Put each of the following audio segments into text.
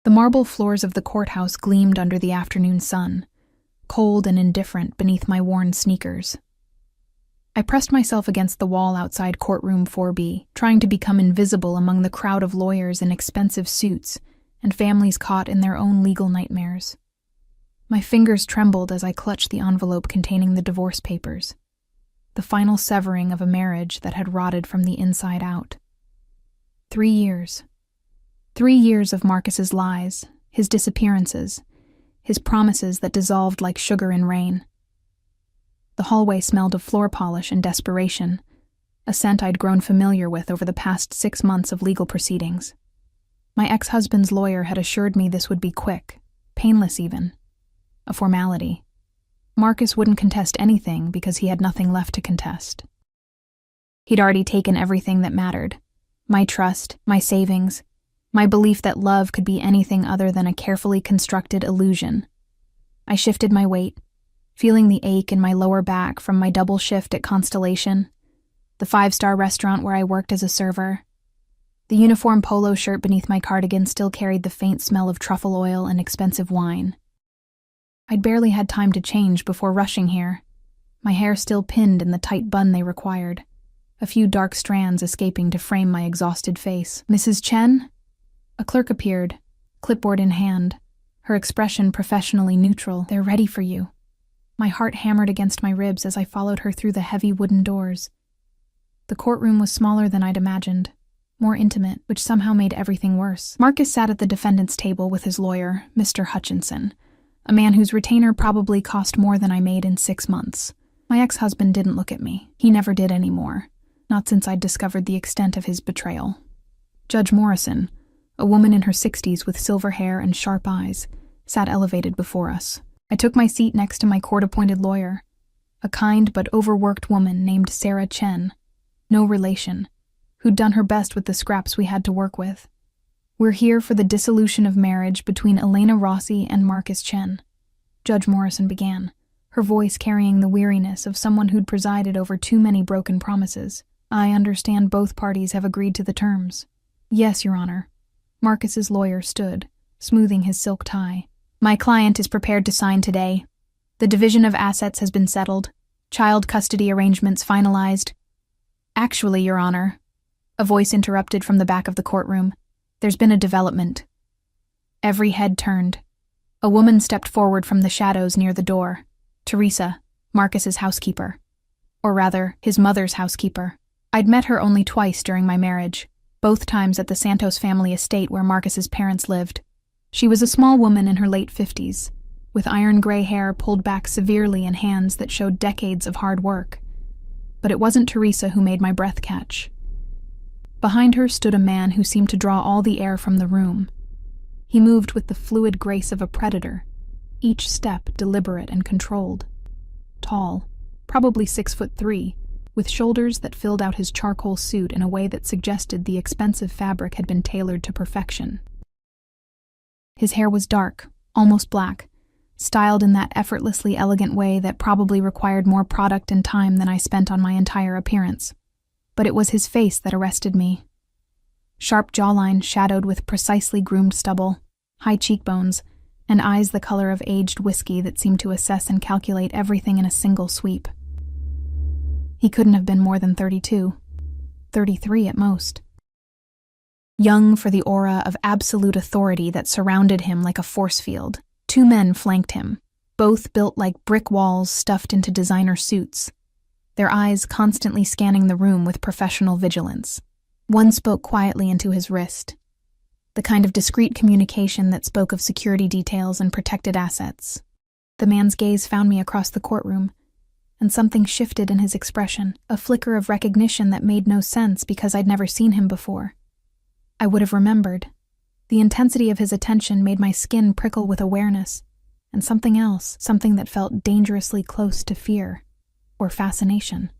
The marble floors of the courthouse gleamed under the afternoon sun, cold and indifferent beneath my worn sneakers. I pressed myself against the wall outside courtroom 4B, trying to become invisible among the crowd of lawyers in expensive suits and families caught in their own legal nightmares. My fingers trembled as I clutched the envelope containing the divorce papers, the final severing of a marriage that had rotted from the inside out. 3 years. 3 years of Marcus's lies, his disappearances, his promises that dissolved like sugar in rain. The hallway smelled of floor polish and desperation, a scent I'd grown familiar with over the past 6 months of legal proceedings. My ex-husband's lawyer had assured me this would be quick, painless even, a formality. Marcus wouldn't contest anything because he had nothing left to contest. He'd already taken everything that mattered, my trust, my savings, my belief that love could be anything other than a carefully constructed illusion. I shifted my weight, feeling the ache in my lower back from my double shift at Constellation, the 5-star restaurant where I worked as a server. The uniform polo shirt beneath my cardigan still carried the faint smell of truffle oil and expensive wine. I'd barely had time to change before rushing here, my hair still pinned in the tight bun they required, a few dark strands escaping to frame my exhausted face. "Mrs. Chen?" A clerk appeared, clipboard in hand, her expression professionally neutral. "They're ready for you." My heart hammered against my ribs as I followed her through the heavy wooden doors. The courtroom was smaller than I'd imagined, more intimate, which somehow made everything worse. Marcus sat at the defendant's table with his lawyer, Mr. Hutchinson, a man whose retainer probably cost more than I made in 6 months. My ex-husband didn't look at me. He never did anymore, not since I'd discovered the extent of his betrayal. Judge Morrison, a woman in her 60s with silver hair and sharp eyes, sat elevated before us. I took my seat next to my court-appointed lawyer, a kind but overworked woman named Sarah Chen, no relation, who'd done her best with the scraps we had to work with. "We're here for the dissolution of marriage between Elena Rossi and Marcus Chen," Judge Morrison began, her voice carrying the weariness of someone who'd presided over too many broken promises. "I understand both parties have agreed to the terms." "Yes, Your Honor." Marcus's lawyer stood, smoothing his silk tie. "My client is prepared to sign today. The division of assets has been settled, child custody arrangements finalized." "Actually, Your Honor," a voice interrupted from the back of the courtroom, "there's been a development." Every head turned. A woman stepped forward from the shadows near the door. Teresa, Marcus's housekeeper. Or rather, his mother's housekeeper. I'd met her only twice during my marriage, both times at the Santos family estate where Marcus's parents lived. She was a small woman in her late 50s, with iron gray hair pulled back severely and hands that showed decades of hard work. But it wasn't Teresa who made my breath catch. Behind her stood a man who seemed to draw all the air from the room. He moved with the fluid grace of a predator, each step deliberate and controlled. Tall, probably 6'3", with shoulders that filled out his charcoal suit in a way that suggested the expensive fabric had been tailored to perfection. His hair was dark, almost black, styled in that effortlessly elegant way that probably required more product and time than I spent on my entire appearance. But it was his face that arrested me. Sharp jawline shadowed with precisely groomed stubble, high cheekbones, and eyes the color of aged whiskey that seemed to assess and calculate everything in a single sweep. He couldn't have been more than 32, 33 at most. Young for the aura of absolute authority that surrounded him like a force field, 2 men flanked him, both built like brick walls stuffed into designer suits, their eyes constantly scanning the room with professional vigilance. One spoke quietly into his wrist, the kind of discreet communication that spoke of security details and protected assets. The man's gaze found me across the courtroom, and something shifted in his expression, a flicker of recognition that made no sense because I'd never seen him before. I would have remembered. The intensity of his attention made my skin prickle with awareness, and something else, something that felt dangerously close to fear, or fascination.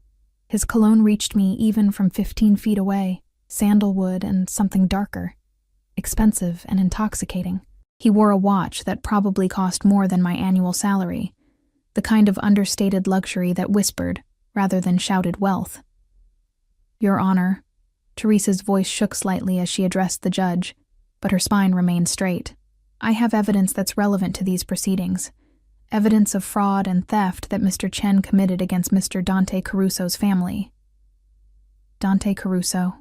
His cologne reached me even from 15 feet away, sandalwood and something darker, expensive and intoxicating. He wore a watch that probably cost more than my annual salary, the kind of understated luxury that whispered, rather than shouted wealth. "Your Honor," Teresa's voice shook slightly as she addressed the judge, but her spine remained straight. I have evidence that's relevant to these proceedings. Evidence of fraud and theft that Mr. Chen committed against Mr. Dante Caruso's family. Dante Caruso.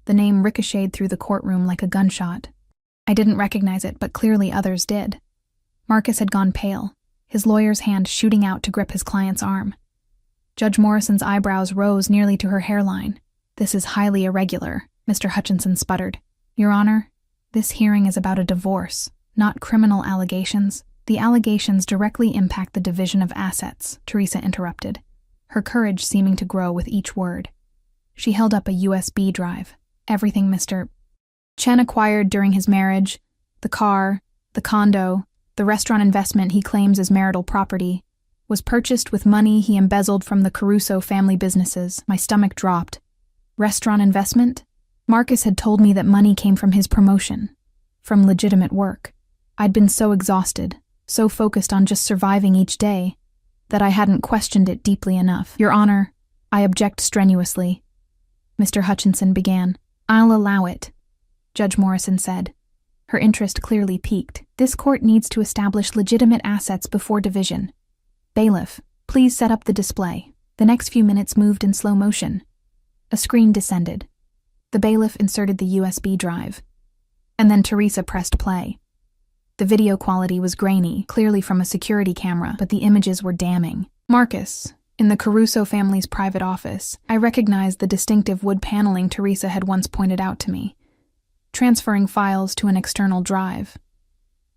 The name ricocheted through the courtroom like a gunshot. I didn't recognize it, but clearly others did. Marcus had gone pale, his lawyer's hand shooting out to grip his client's arm. Judge Morrison's eyebrows rose nearly to her hairline. "This is highly irregular," Mr. Hutchinson sputtered. "Your Honor, this hearing is about a divorce, not criminal allegations." "The allegations directly impact the division of assets," Teresa interrupted, her courage seeming to grow with each word. She held up a USB drive. "Everything Mr. Chen acquired during his marriage, the car, the condo, the restaurant investment he claims is marital property, was purchased with money he embezzled from the Caruso family businesses." My stomach dropped. Restaurant investment? Marcus had told me that money came from his promotion, from legitimate work. I'd been so exhausted, so focused on just surviving each day, that I hadn't questioned it deeply enough. "Your Honor, I object strenuously," Mr. Hutchinson began. "I'll allow it," Judge Morrison said, her interest clearly piqued. "This court needs to establish legitimate assets before division. Bailiff, please set up the display." The next few minutes moved in slow motion. A screen descended. The bailiff inserted the USB drive. And then Teresa pressed play. The video quality was grainy, clearly from a security camera, but the images were damning. "Marcus, in the Caruso family's private office, I recognized the distinctive wood paneling Teresa had once pointed out to me. Transferring files to an external drive.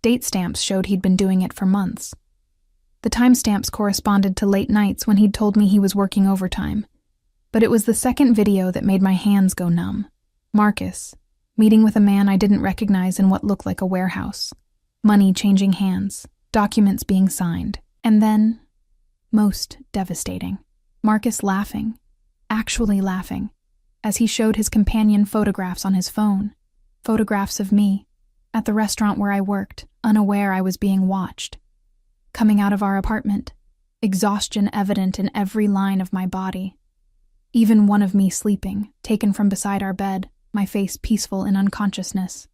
Date stamps showed he'd been doing it for months. The timestamps corresponded to late nights when he'd told me he was working overtime. But it was the second video that made my hands go numb. Marcus, meeting with a man I didn't recognize in what looked like a warehouse. Money changing hands, documents being signed, and then, most devastating, Marcus laughing, actually laughing, as he showed his companion photographs on his phone, photographs of me, at the restaurant where I worked, unaware I was being watched. Coming out of our apartment, exhaustion evident in every line of my body. Even one of me sleeping, taken from beside our bed, my face peaceful in unconsciousness.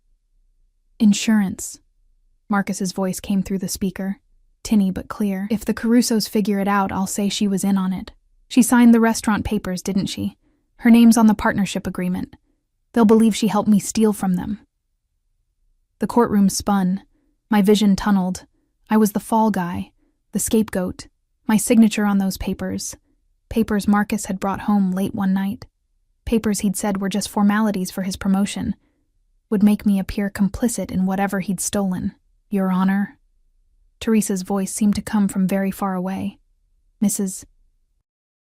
"Insurance." Marcus's voice came through the speaker, tinny but clear. "If the Carusos figure it out, I'll say she was in on it. She signed the restaurant papers, didn't she? Her name's on the partnership agreement. They'll believe she helped me steal from them." The courtroom spun. My vision tunneled. I was the fall guy, the scapegoat, my signature on those papers. Papers Marcus had brought home late one night. Papers he'd said were just formalities for his promotion. Would make me appear complicit in whatever he'd stolen. "Your Honor." Teresa's voice seemed to come from very far away. "Mrs.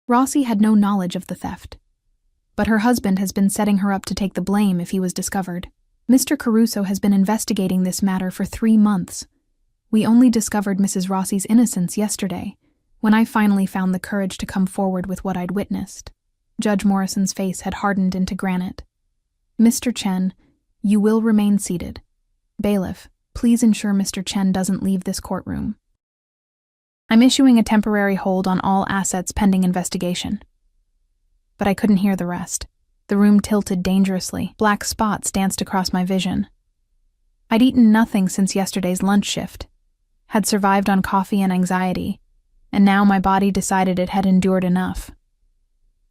Rossi had no knowledge of the theft. But her husband has been setting her up to take the blame if he was discovered. Mr. Caruso has been investigating this matter for 3 months. We only discovered Mrs. Rossi's innocence yesterday, when I finally found the courage to come forward with what I'd witnessed." Judge Morrison's face had hardened into granite. "Mr. Chen, you will remain seated. Bailiff, please ensure Mr. Chen doesn't leave this courtroom. I'm issuing a temporary hold on all assets pending investigation." But I couldn't hear the rest. The room tilted dangerously. Black spots danced across my vision. I'd eaten nothing since yesterday's lunch shift, had survived on coffee and anxiety, and now my body decided it had endured enough.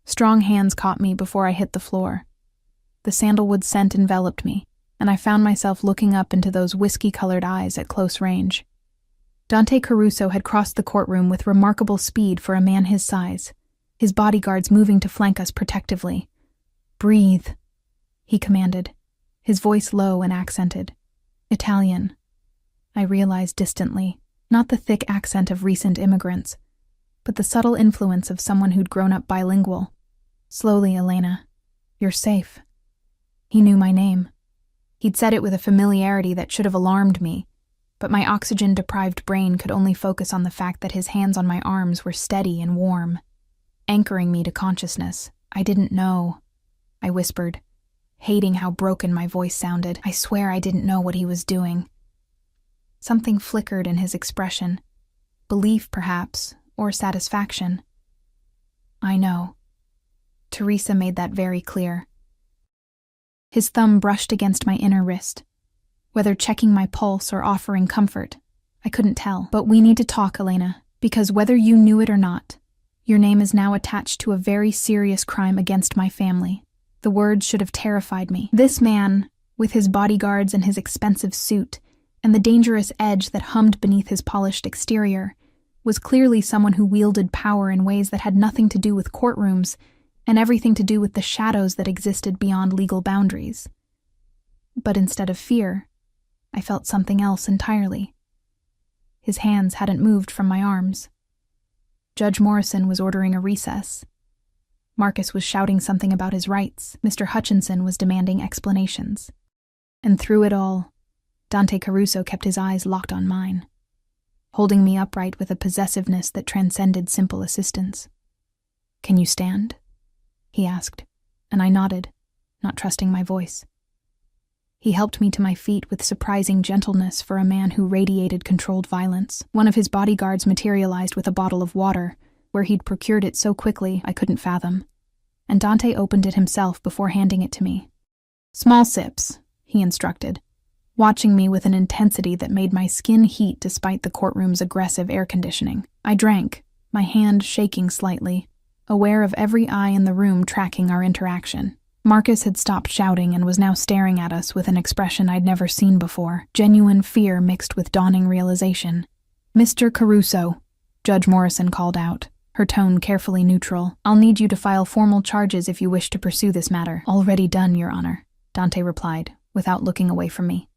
Strong hands caught me before I hit the floor. The sandalwood scent enveloped me, and I found myself looking up into those whiskey-colored eyes at close range. Dante Caruso had crossed the courtroom with remarkable speed for a man his size, his bodyguards moving to flank us protectively. "Breathe," he commanded, his voice low and accented. Italian, I realized distantly, not the thick accent of recent immigrants, but the subtle influence of someone who'd grown up bilingual. "Slowly, Elena. You're safe." He knew my name. He'd said it with a familiarity that should have alarmed me, but my oxygen-deprived brain could only focus on the fact that his hands on my arms were steady and warm, anchoring me to consciousness. "I didn't know," I whispered, hating how broken my voice sounded. I swear I didn't know what he was doing. Something flickered in his expression. Belief, perhaps, or satisfaction. "I know." Teresa made that very clear. His thumb brushed against my inner wrist. whether checking my pulse or offering comfort. I couldn't tell. But we need to talk, Elena, because whether you knew it or not, your name is now attached to a very serious crime against my family. The words should have terrified me. This man, with his bodyguards and his expensive suit, and the dangerous edge that hummed beneath his polished exterior, was clearly someone who wielded power in ways that had nothing to do with courtrooms and everything to do with the shadows that existed beyond legal boundaries. But instead of fear, I felt something else entirely. His hands hadn't moved from my arms. Judge Morrison was ordering a recess. Marcus was shouting something about his rights. Mr. Hutchinson was demanding explanations. And through it all, Dante Caruso kept his eyes locked on mine, holding me upright with a possessiveness that transcended simple assistance. "Can you stand?" he asked, and I nodded, not trusting my voice. He helped me to my feet with surprising gentleness for a man who radiated controlled violence. One of his bodyguards materialized with a bottle of water, where he'd procured it so quickly I couldn't fathom, and Dante opened it himself before handing it to me. "Small sips," he instructed, watching me with an intensity that made my skin heat despite the courtroom's aggressive air conditioning. I drank, my hand shaking slightly, aware of every eye in the room tracking our interaction. Marcus had stopped shouting and was now staring at us with an expression I'd never seen before, genuine fear mixed with dawning realization. "Mr. Caruso," Judge Morrison called out, her tone carefully neutral. "I'll need you to file formal charges if you wish to pursue this matter." "Already done, Your Honor," Dante replied, without looking away from me.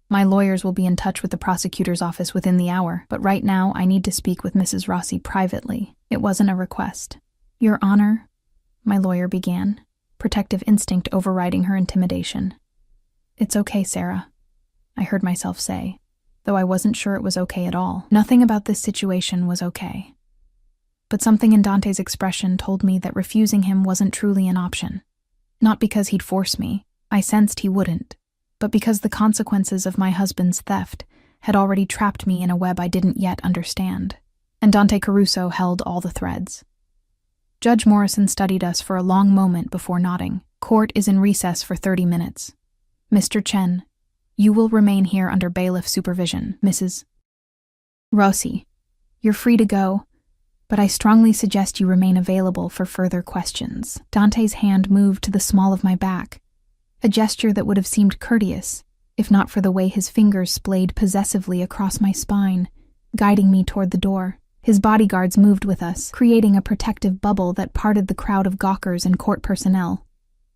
"My lawyers will be in touch with the prosecutor's office within the hour, but right now I need to speak with Mrs. Rossi privately." It wasn't a request. "Your Honor," my lawyer began, protective instinct overriding her intimidation. "It's okay, Sarah," I heard myself say, though I wasn't sure it was okay at all. Nothing about this situation was okay. But something in Dante's expression told me that refusing him wasn't truly an option. Not because he'd force me, I sensed he wouldn't, but because the consequences of my husband's theft had already trapped me in a web I didn't yet understand. And Dante Caruso held all the threads. Judge Morrison studied us for a long moment before nodding. "Court is in recess for 30 minutes. Mr. Chen, you will remain here under bailiff supervision. Mrs. Rossi, you're free to go, but I strongly suggest you remain available for further questions." Dante's hand moved to the small of my back, a gesture that would have seemed courteous, if not for the way his fingers splayed possessively across my spine, guiding me toward the door. His bodyguards moved with us, creating a protective bubble that parted the crowd of gawkers and court personnel.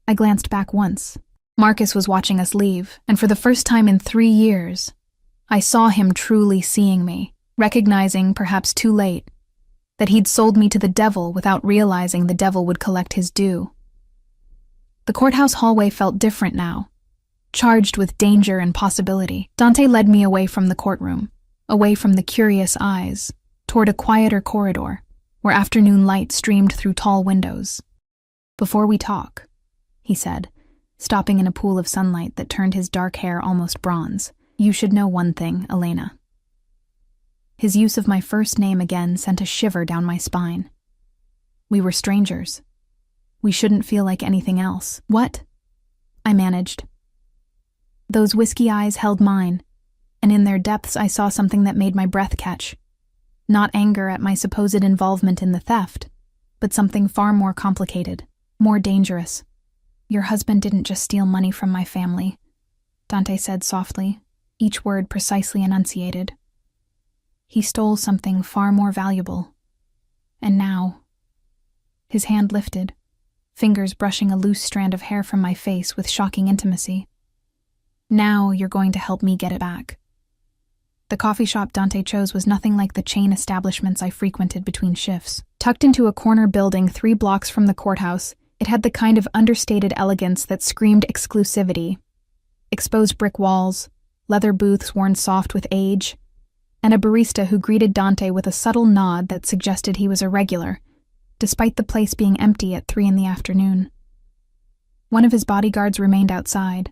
I glanced back once. Marcus was watching us leave, and for the first time in 3 years, I saw him truly seeing me, recognizing, perhaps too late, that he'd sold me to the devil without realizing the devil would collect his due. The courthouse hallway felt different now, charged with danger and possibility. Dante led me away from the courtroom, away from the curious eyes, toward a quieter corridor, where afternoon light streamed through tall windows. "Before we talk," he said, stopping in a pool of sunlight that turned his dark hair almost bronze, "you should know one thing, Elena." His use of my first name again sent a shiver down my spine. We were strangers. We shouldn't feel like anything else. "What?" I managed. Those whiskey eyes held mine, and in their depths I saw something that made my breath catch. Not anger at my supposed involvement in the theft, but something far more complicated, more dangerous. "Your husband didn't just steal money from my family," Dante said softly, each word precisely enunciated. "He stole something far more valuable. And now—" His hand lifted, fingers brushing a loose strand of hair from my face with shocking intimacy. "Now you're going to help me get it back." The coffee shop Dante chose was nothing like the chain establishments I frequented between shifts. Tucked into a corner building 3 blocks from the courthouse, it had the kind of understated elegance that screamed exclusivity. Exposed brick walls, leather booths worn soft with age, and a barista who greeted Dante with a subtle nod that suggested he was a regular, despite the place being empty at 3 in the afternoon. One of his bodyguards remained outside,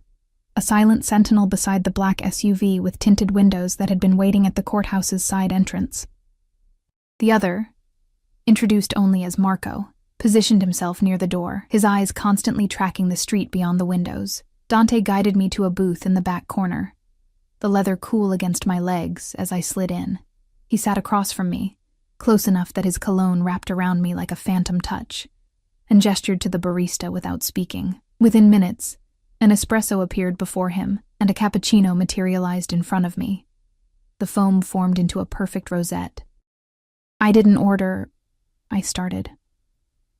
a silent sentinel beside the black SUV with tinted windows that had been waiting at the courthouse's side entrance. The other, introduced only as Marco, positioned himself near the door, his eyes constantly tracking the street beyond the windows. Dante guided me to a booth in the back corner, the leather cool against my legs as I slid in. He sat across from me, close enough that his cologne wrapped around me like a phantom touch, and gestured to the barista without speaking. Within minutes, an espresso appeared before him, and a cappuccino materialized in front of me. The foam formed into a perfect rosette. "I didn't order," I started.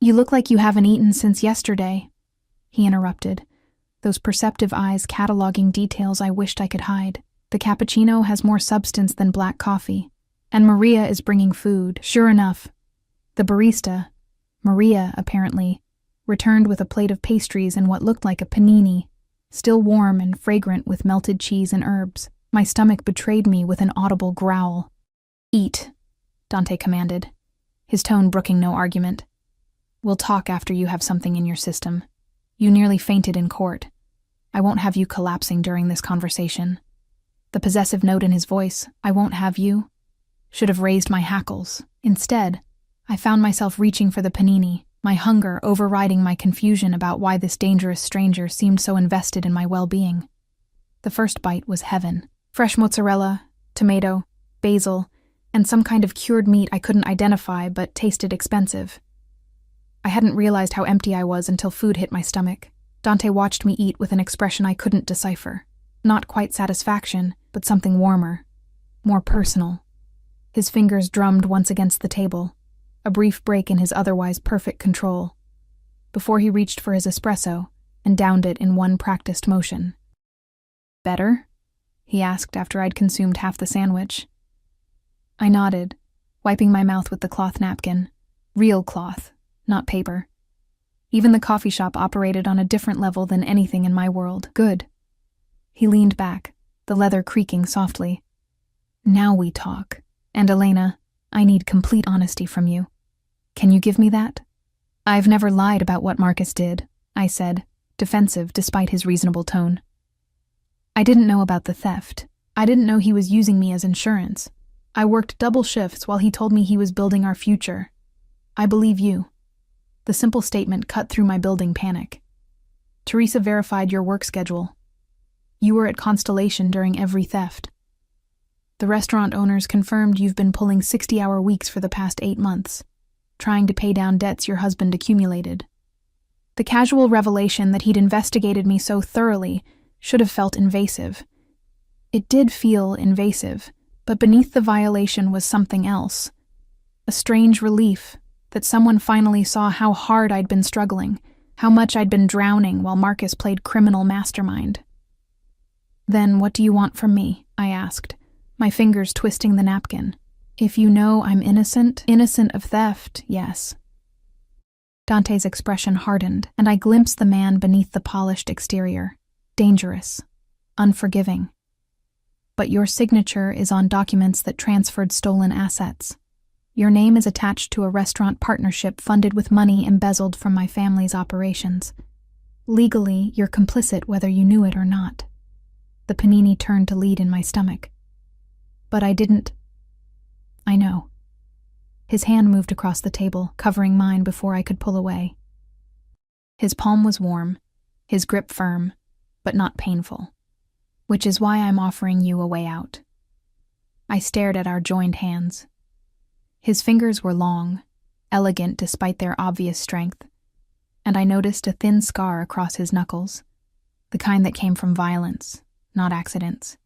"You look like you haven't eaten since yesterday," he interrupted, those perceptive eyes cataloging details I wished I could hide. "The cappuccino has more substance than black coffee, and Maria is bringing food." Sure enough, the barista, Maria apparently, returned with a plate of pastries and what looked like a panini, still warm and fragrant with melted cheese and herbs. My stomach betrayed me with an audible growl. "Eat," Dante commanded, his tone brooking no argument. "We'll talk after you have something in your system. You nearly fainted in court. I won't have you collapsing during this conversation." The possessive note in his voice, "I won't have you," should have raised my hackles. Instead, I found myself reaching for the panini, my hunger overriding my confusion about why this dangerous stranger seemed so invested in my well-being. The first bite was heaven. Fresh mozzarella, tomato, basil, and some kind of cured meat I couldn't identify but tasted expensive. I hadn't realized how empty I was until food hit my stomach. Dante watched me eat with an expression I couldn't decipher. Not quite satisfaction, but something warmer, more personal. His fingers drummed once against the table, a brief break in his otherwise perfect control, before he reached for his espresso and downed it in one practiced motion. "Better?" he asked after I'd consumed half the sandwich. I nodded, wiping my mouth with the cloth napkin. Real cloth, not paper. Even the coffee shop operated on a different level than anything in my world. "Good." He leaned back, the leather creaking softly. "Now we talk. And Elena, I need complete honesty from you. Can you give me that?" "I've never lied about what Marcus did," I said, defensive despite his reasonable tone. "I didn't know about the theft. I didn't know he was using me as insurance. I worked double shifts while he told me he was building our future. I believe you." The simple statement cut through my building panic. "Teresa verified your work schedule. You were at Constellation during every theft. The restaurant owners confirmed you've been pulling 60-hour weeks for the past 8 months, trying to pay down debts your husband accumulated." The casual revelation that he'd investigated me so thoroughly should have felt invasive. It did feel invasive, but beneath the violation was something else. A strange relief that someone finally saw how hard I'd been struggling, how much I'd been drowning while Marcus played criminal mastermind. "Then what do you want from me?" I asked, my fingers twisting the napkin. "If you know I'm innocent of theft, yes." Dante's expression hardened, and I glimpsed the man beneath the polished exterior. Dangerous, unforgiving. "But your signature is on documents that transferred stolen assets. Your name is attached to a restaurant partnership funded with money embezzled from my family's operations. Legally, you're complicit whether you knew it or not." The panini turned to lead in my stomach. "But I didn't." "I know." His hand moved across the table, covering mine before I could pull away. His palm was warm, his grip firm, but not painful. "Which is why I'm offering you a way out." I stared at our joined hands. His fingers were long, elegant despite their obvious strength, and I noticed a thin scar across his knuckles, the kind that came from violence, not accidents.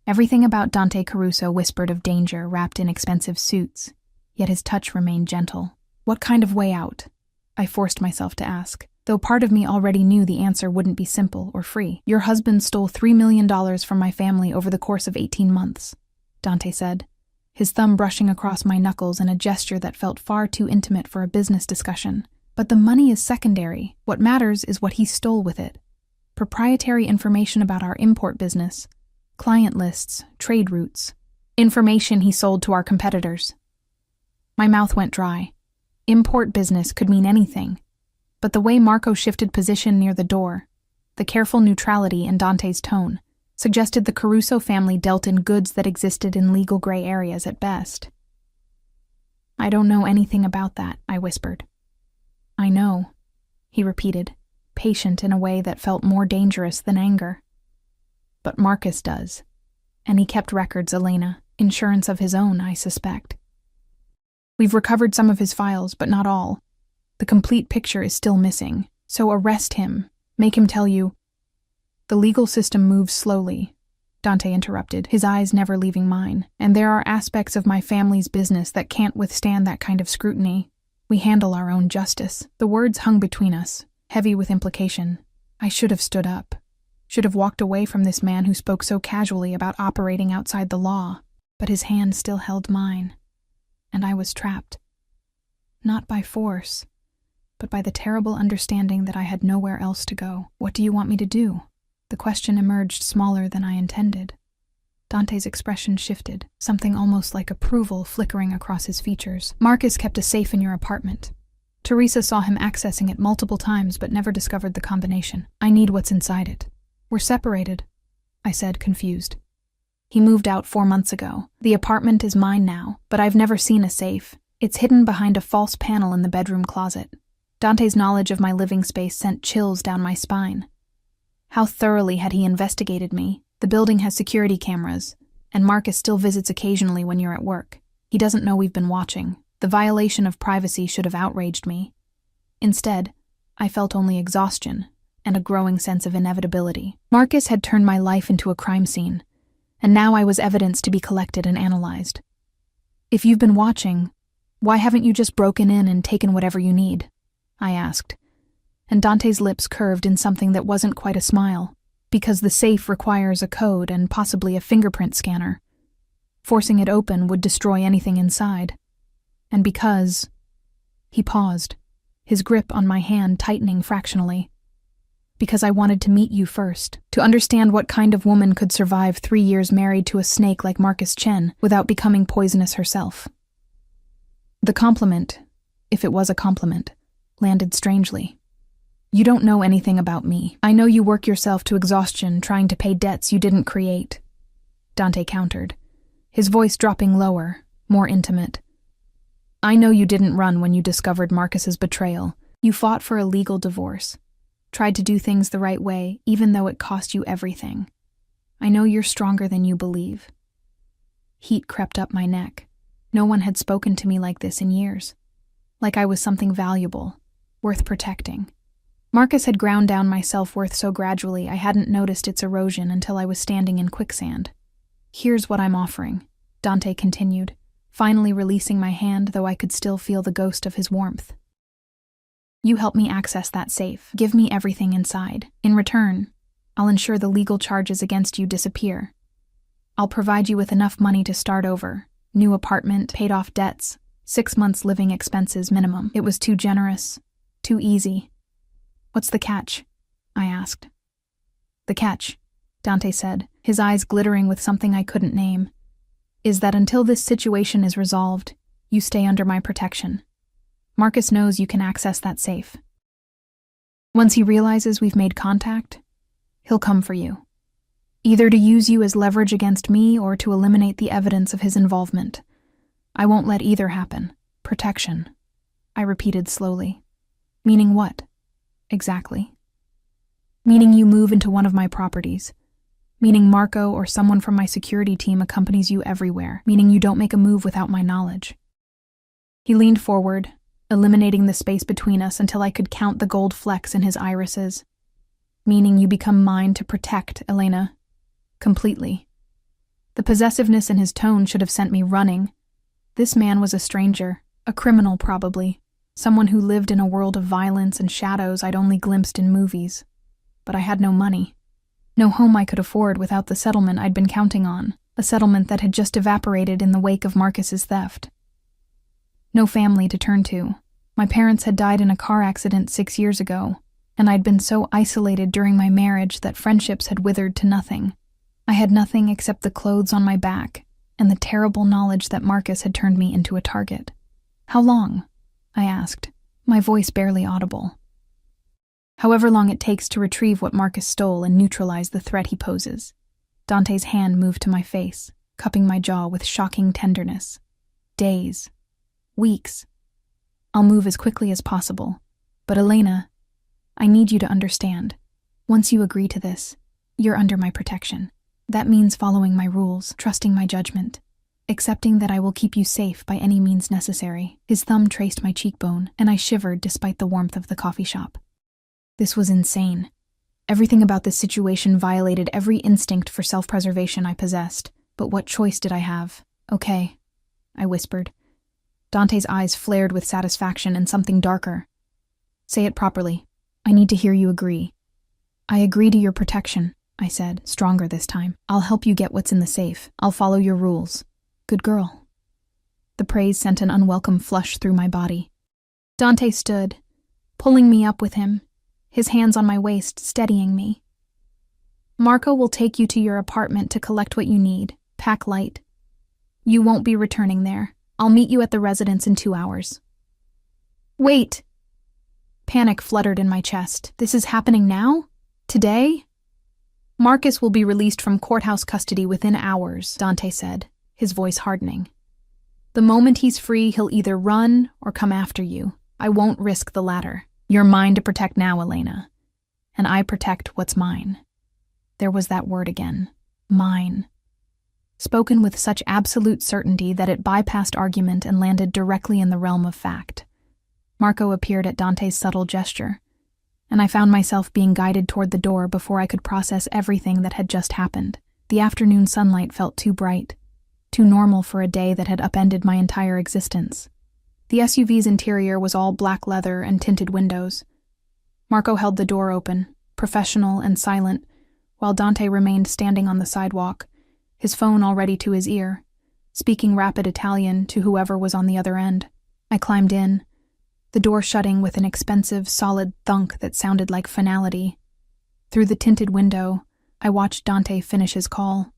Everything about Dante Caruso whispered of danger wrapped in expensive suits, yet his touch remained gentle. "What kind of way out?" I forced myself to ask, though part of me already knew the answer wouldn't be simple or free. "Your husband stole $3 million from my family over the course of 18 months, Dante said, his thumb brushing across my knuckles in a gesture that felt far too intimate for a business discussion. "But the money is secondary. What matters is what he stole with it. Proprietary information about our import business, client lists, trade routes, information he sold to our competitors." My mouth went dry. Import business could mean anything, but the way Marco shifted position near the door, the careful neutrality in Dante's tone, suggested the Caruso family dealt in goods that existed in legal gray areas at best. "I don't know anything about that," I whispered. "I know," he repeated, patient in a way that felt more dangerous than anger. "But Marcus does. And he kept records, Elena. Insurance of his own, I suspect. We've recovered some of his files, but not all. The complete picture is still missing, so arrest him. Make him tell you. The legal system moves slowly, Dante interrupted, his eyes never leaving mine, and there are aspects of my family's business that can't withstand that kind of scrutiny. We handle our own justice. The words hung between us, heavy with implication. I should have stood up. Should have walked away from this man who spoke so casually about operating outside the law, but his hand still held mine, and I was trapped. Not by force, but by the terrible understanding that I had nowhere else to go. What do you want me to do? The question emerged smaller than I intended. Dante's expression shifted, something almost like approval flickering across his features. Marcus kept a safe in your apartment. Teresa saw him accessing it multiple times but never discovered the combination. I need what's inside it. We're separated, I said, confused. He moved out 4 months ago. The apartment is mine now, but I've never seen a safe. It's hidden behind a false panel in the bedroom closet. Dante's knowledge of my living space sent chills down my spine. How thoroughly had he investigated me? The building has security cameras, and Marcus still visits occasionally when you're at work. He doesn't know we've been watching. The violation of privacy should have outraged me. Instead, I felt only exhaustion and a growing sense of inevitability. Marcus had turned my life into a crime scene, and now I was evidence to be collected and analyzed. If you've been watching, why haven't you just broken in and taken whatever you need? I asked, and Dante's lips curved in something that wasn't quite a smile, because the safe requires a code and possibly a fingerprint scanner. Forcing it open would destroy anything inside. And because... He paused, his grip on my hand tightening fractionally. Because I wanted to meet you first, to understand what kind of woman could survive 3 years married to a snake like Marcus Chen without becoming poisonous herself. The compliment, if it was a compliment, landed strangely. You don't know anything about me. I know you work yourself to exhaustion trying to pay debts you didn't create, Dante countered, his voice dropping lower, more intimate. I know you didn't run when you discovered Marcus's betrayal. You fought for a legal divorce. Tried to do things the right way, even though it cost you everything. I know you're stronger than you believe. Heat crept up my neck. No one had spoken to me like this in years. Like I was something valuable, worth protecting. Marcus had ground down my self-worth so gradually I hadn't noticed its erosion until I was standing in quicksand. Here's what I'm offering, Dante continued, finally releasing my hand, though I could still feel the ghost of his warmth. You help me access that safe. Give me everything inside. In return, I'll ensure the legal charges against you disappear. I'll provide you with enough money to start over. New apartment, paid off debts, 6 months living expenses minimum. It was too generous, too easy. What's the catch? I asked. The catch, Dante said, his eyes glittering with something I couldn't name, is that until this situation is resolved, you stay under my protection. Marcus knows you can access that safe. Once he realizes we've made contact, he'll come for you. Either to use you as leverage against me or to eliminate the evidence of his involvement. I won't let either happen. Protection, I repeated slowly. Meaning what? Exactly. Meaning you move into one of my properties. Meaning Marco or someone from my security team accompanies you everywhere. Meaning you don't make a move without my knowledge. He leaned forward, eliminating the space between us until I could count the gold flecks in his irises. Meaning you become mine to protect, Elena. Completely. The possessiveness in his tone should have sent me running. This man was a stranger, a criminal probably, someone who lived in a world of violence and shadows I'd only glimpsed in movies. But I had no money. No home I could afford without the settlement I'd been counting on, a settlement that had just evaporated in the wake of Marcus's theft. No family to turn to. My parents had died in a car accident 6 years ago, and I'd been so isolated during my marriage that friendships had withered to nothing. I had nothing except the clothes on my back and the terrible knowledge that Marcus had turned me into a target. How long? I asked, my voice barely audible. However long it takes to retrieve what Marcus stole and neutralize the threat he poses. Dante's hand moved to my face, cupping my jaw with shocking tenderness. Days. Weeks. I'll move as quickly as possible. But Elena, I need you to understand. Once you agree to this, you're under my protection. That means following my rules, trusting my judgment, accepting that I will keep you safe by any means necessary. His thumb traced my cheekbone, and I shivered despite the warmth of the coffee shop. This was insane. Everything about this situation violated every instinct for self-preservation I possessed. But what choice did I have? Okay, I whispered. Dante's eyes flared with satisfaction and something darker. Say it properly. I need to hear you agree. I agree to your protection, I said, stronger this time. I'll help you get what's in the safe. I'll follow your rules. Good girl. The praise sent an unwelcome flush through my body. Dante stood, pulling me up with him, his hands on my waist, steadying me. Marco will take you to your apartment to collect what you need. Pack light. You won't be returning there. I'll meet you at the residence in 2 hours. Wait! Panic fluttered in my chest. This is happening now? Today? Marcus will be released from courthouse custody within hours, Dante said, his voice hardening. The moment he's free, he'll either run or come after you. I won't risk the latter. You're mine to protect now, Elena. And I protect what's mine. There was that word again. Mine. Spoken with such absolute certainty that it bypassed argument and landed directly in the realm of fact. Marco appeared at Dante's subtle gesture, and I found myself being guided toward the door before I could process everything that had just happened. The afternoon sunlight felt too bright, too normal for a day that had upended my entire existence. The SUV's interior was all black leather and tinted windows. Marco held the door open, professional and silent, while Dante remained standing on the sidewalk, his phone already to his ear, speaking rapid Italian to whoever was on the other end. I climbed in, the door shutting with an expensive, solid thunk that sounded like finality. Through the tinted window, I watched Dante finish his call.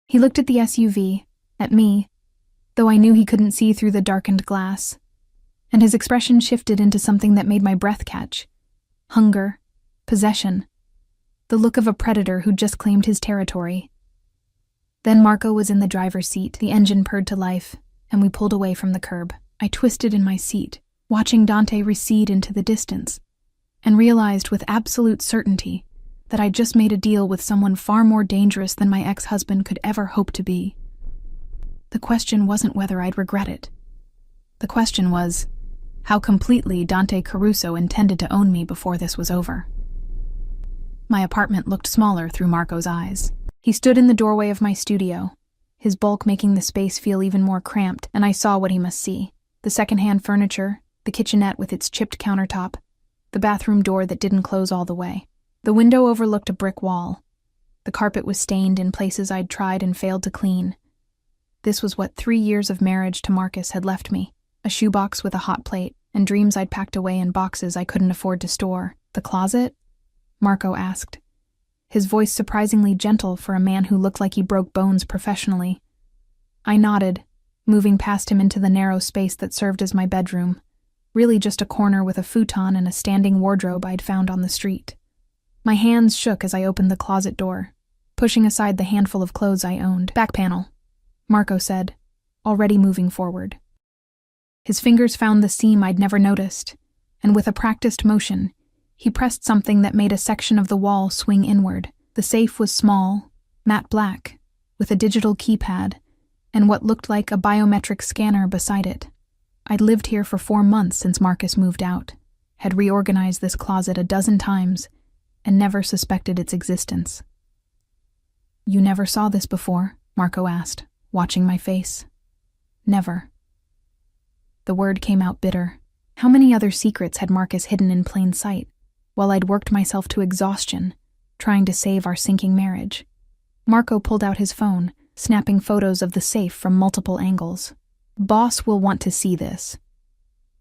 He looked at the SUV, at me, though I knew he couldn't see through the darkened glass, and his expression shifted into something that made my breath catch. Hunger, possession, the look of a predator who'd just claimed his territory. Then Marco was in the driver's seat, the engine purred to life, and we pulled away from the curb. I twisted in my seat, watching Dante recede into the distance, and realized with absolute certainty that I'd just made a deal with someone far more dangerous than my ex-husband could ever hope to be. The question wasn't whether I'd regret it. The question was how completely Dante Caruso intended to own me before this was over. My apartment looked smaller through Marco's eyes. He stood in the doorway of my studio, his bulk making the space feel even more cramped, and I saw what he must see. The secondhand furniture, the kitchenette with its chipped countertop, the bathroom door that didn't close all the way. The window overlooked a brick wall. The carpet was stained in places I'd tried and failed to clean. This was what 3 years of marriage to Marcus had left me, a shoebox with a hot plate, and dreams I'd packed away in boxes I couldn't afford to store. The closet? Marco asked, his voice surprisingly gentle for a man who looked like he broke bones professionally. I nodded, moving past him into the narrow space that served as my bedroom, really just a corner with a futon and a standing wardrobe I'd found on the street. My hands shook as I opened the closet door, pushing aside the handful of clothes I owned. Back panel, Marco said, already moving forward. His fingers found the seam I'd never noticed, and with a practiced motion, he pressed something that made a section of the wall swing inward. The safe was small, matte black, with a digital keypad, and what looked like a biometric scanner beside it. I'd lived here for 4 months since Marcus moved out, had reorganized this closet a dozen times, and never suspected its existence. You never saw this before? Marco asked, watching my face. Never. The word came out bitter. How many other secrets had Marcus hidden in plain sight, while I'd worked myself to exhaustion, trying to save our sinking marriage? Marco pulled out his phone, snapping photos of the safe from multiple angles. Boss will want to see this.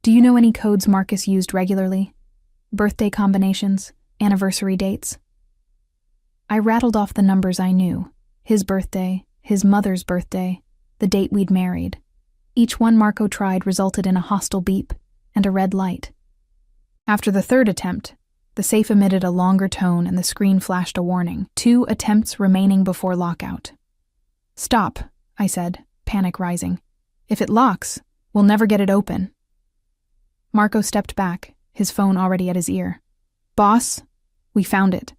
Do you know any codes Marcus used regularly? Birthday combinations? Anniversary dates? I rattled off the numbers I knew. His birthday, his mother's birthday, the date we'd married. Each one Marco tried resulted in a hostile beep and a red light. After the third attempt, the safe emitted a longer tone and the screen flashed a warning. 2 attempts remaining before lockout. Stop, I said, panic rising. If it locks, we'll never get it open. Marco stepped back, his phone already at his ear. Boss, we found it.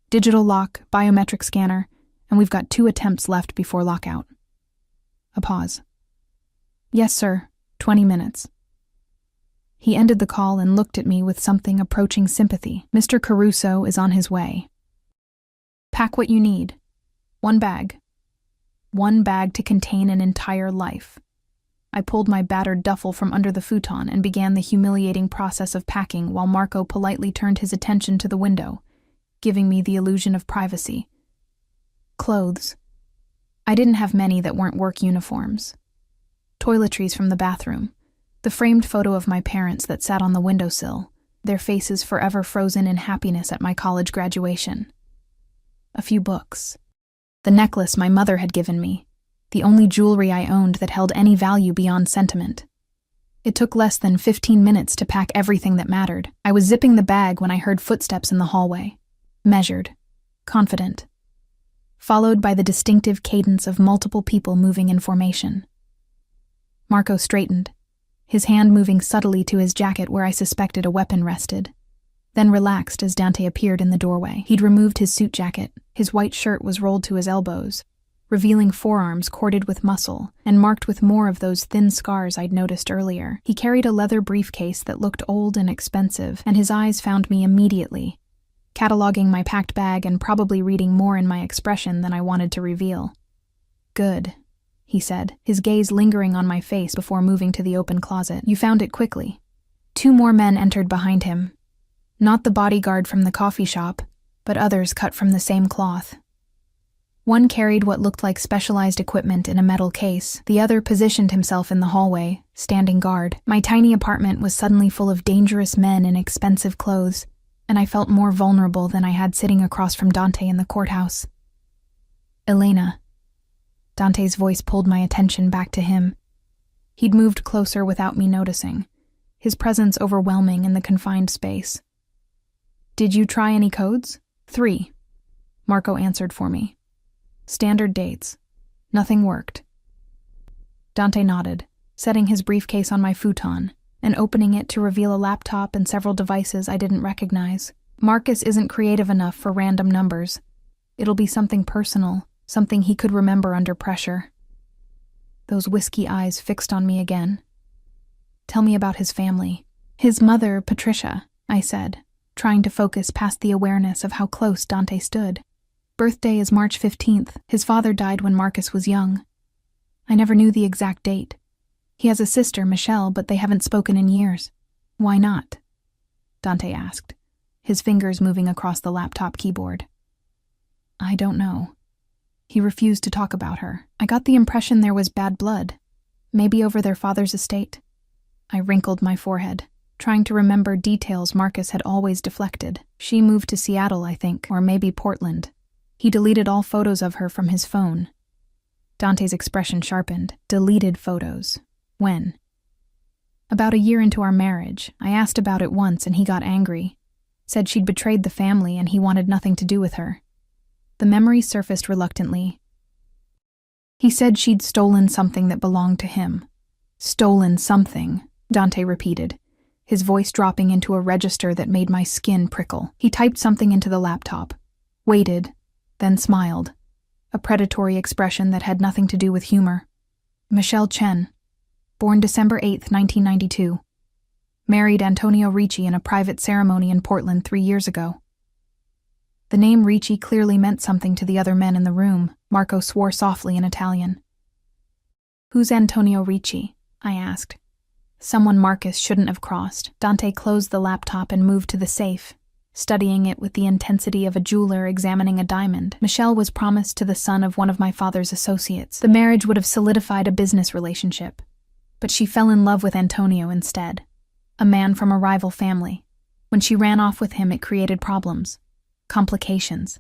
Digital lock, biometric scanner, and we've got 2 attempts left before lockout. A pause. Yes, sir. 20 minutes. He ended the call and looked at me with something approaching sympathy. Mr. Caruso is on his way. Pack what you need. 1 bag. 1 bag to contain an entire life. I pulled my battered duffel from under the futon and began the humiliating process of packing while Marco politely turned his attention to the window, giving me the illusion of privacy. Clothes. I didn't have many that weren't work uniforms. Toiletries from the bathroom. The framed photo of my parents that sat on the windowsill, their faces forever frozen in happiness at my college graduation. A few books. The necklace my mother had given me, the only jewelry I owned that held any value beyond sentiment. It took less than 15 minutes to pack everything that mattered. I was zipping the bag when I heard footsteps in the hallway. Measured, confident, followed by the distinctive cadence of multiple people moving in formation. Marco straightened, his hand moving subtly to his jacket where I suspected a weapon rested, then relaxed as Dante appeared in the doorway. He'd removed his suit jacket, his white shirt was rolled to his elbows, revealing forearms corded with muscle and marked with more of those thin scars I'd noticed earlier. He carried a leather briefcase that looked old and expensive, and his eyes found me immediately, cataloging my packed bag and probably reading more in my expression than I wanted to reveal. Good, he said, his gaze lingering on my face before moving to the open closet. You found it quickly. 2 more men entered behind him. Not the bodyguard from the coffee shop, but others cut from the same cloth. One carried what looked like specialized equipment in a metal case. The other positioned himself in the hallway, standing guard. My tiny apartment was suddenly full of dangerous men in expensive clothes, and I felt more vulnerable than I had sitting across from Dante in the courthouse. Elena. Dante's voice pulled my attention back to him. He'd moved closer without me noticing, his presence overwhelming in the confined space. Did you try any codes? 3. Marco answered for me. Standard dates. Nothing worked. Dante nodded, setting his briefcase on my futon and opening it to reveal a laptop and several devices I didn't recognize. Marcus isn't creative enough for random numbers. It'll be something personal, something he could remember under pressure. Those whiskey eyes fixed on me again. Tell me about his family. His mother, Patricia, I said, trying to focus past the awareness of how close Dante stood. Birthday is March 15th. His father died when Marcus was young. I never knew the exact date. He has a sister, Michelle, but they haven't spoken in years. Why not? Dante asked, his fingers moving across the laptop keyboard. I don't know. He refused to talk about her. I got the impression there was bad blood, maybe over their father's estate. I wrinkled my forehead, trying to remember details Marcus had always deflected. She moved to Seattle, I think, or maybe Portland. He deleted all photos of her from his phone. Dante's expression sharpened. Deleted photos. When? About a year into our marriage. I asked about it once and he got angry. Said she'd betrayed the family and he wanted nothing to do with her. The memory surfaced reluctantly. He said she'd stolen something that belonged to him. Stolen something, Dante repeated, his voice dropping into a register that made my skin prickle. He typed something into the laptop, waited, then smiled, a predatory expression that had nothing to do with humor. Michelle Chen, born December 8, 1992. Married Antonio Ricci in a private ceremony in Portland 3 years ago. The name Ricci clearly meant something to the other men in the room. Marco swore softly in Italian. Who's Antonio Ricci? I asked. Someone Marcus shouldn't have crossed. Dante closed the laptop and moved to the safe, studying it with the intensity of a jeweler examining a diamond. Michelle was promised to the son of one of my father's associates. The marriage would have solidified a business relationship, but she fell in love with Antonio instead, a man from a rival family. When she ran off with him, it created problems, complications.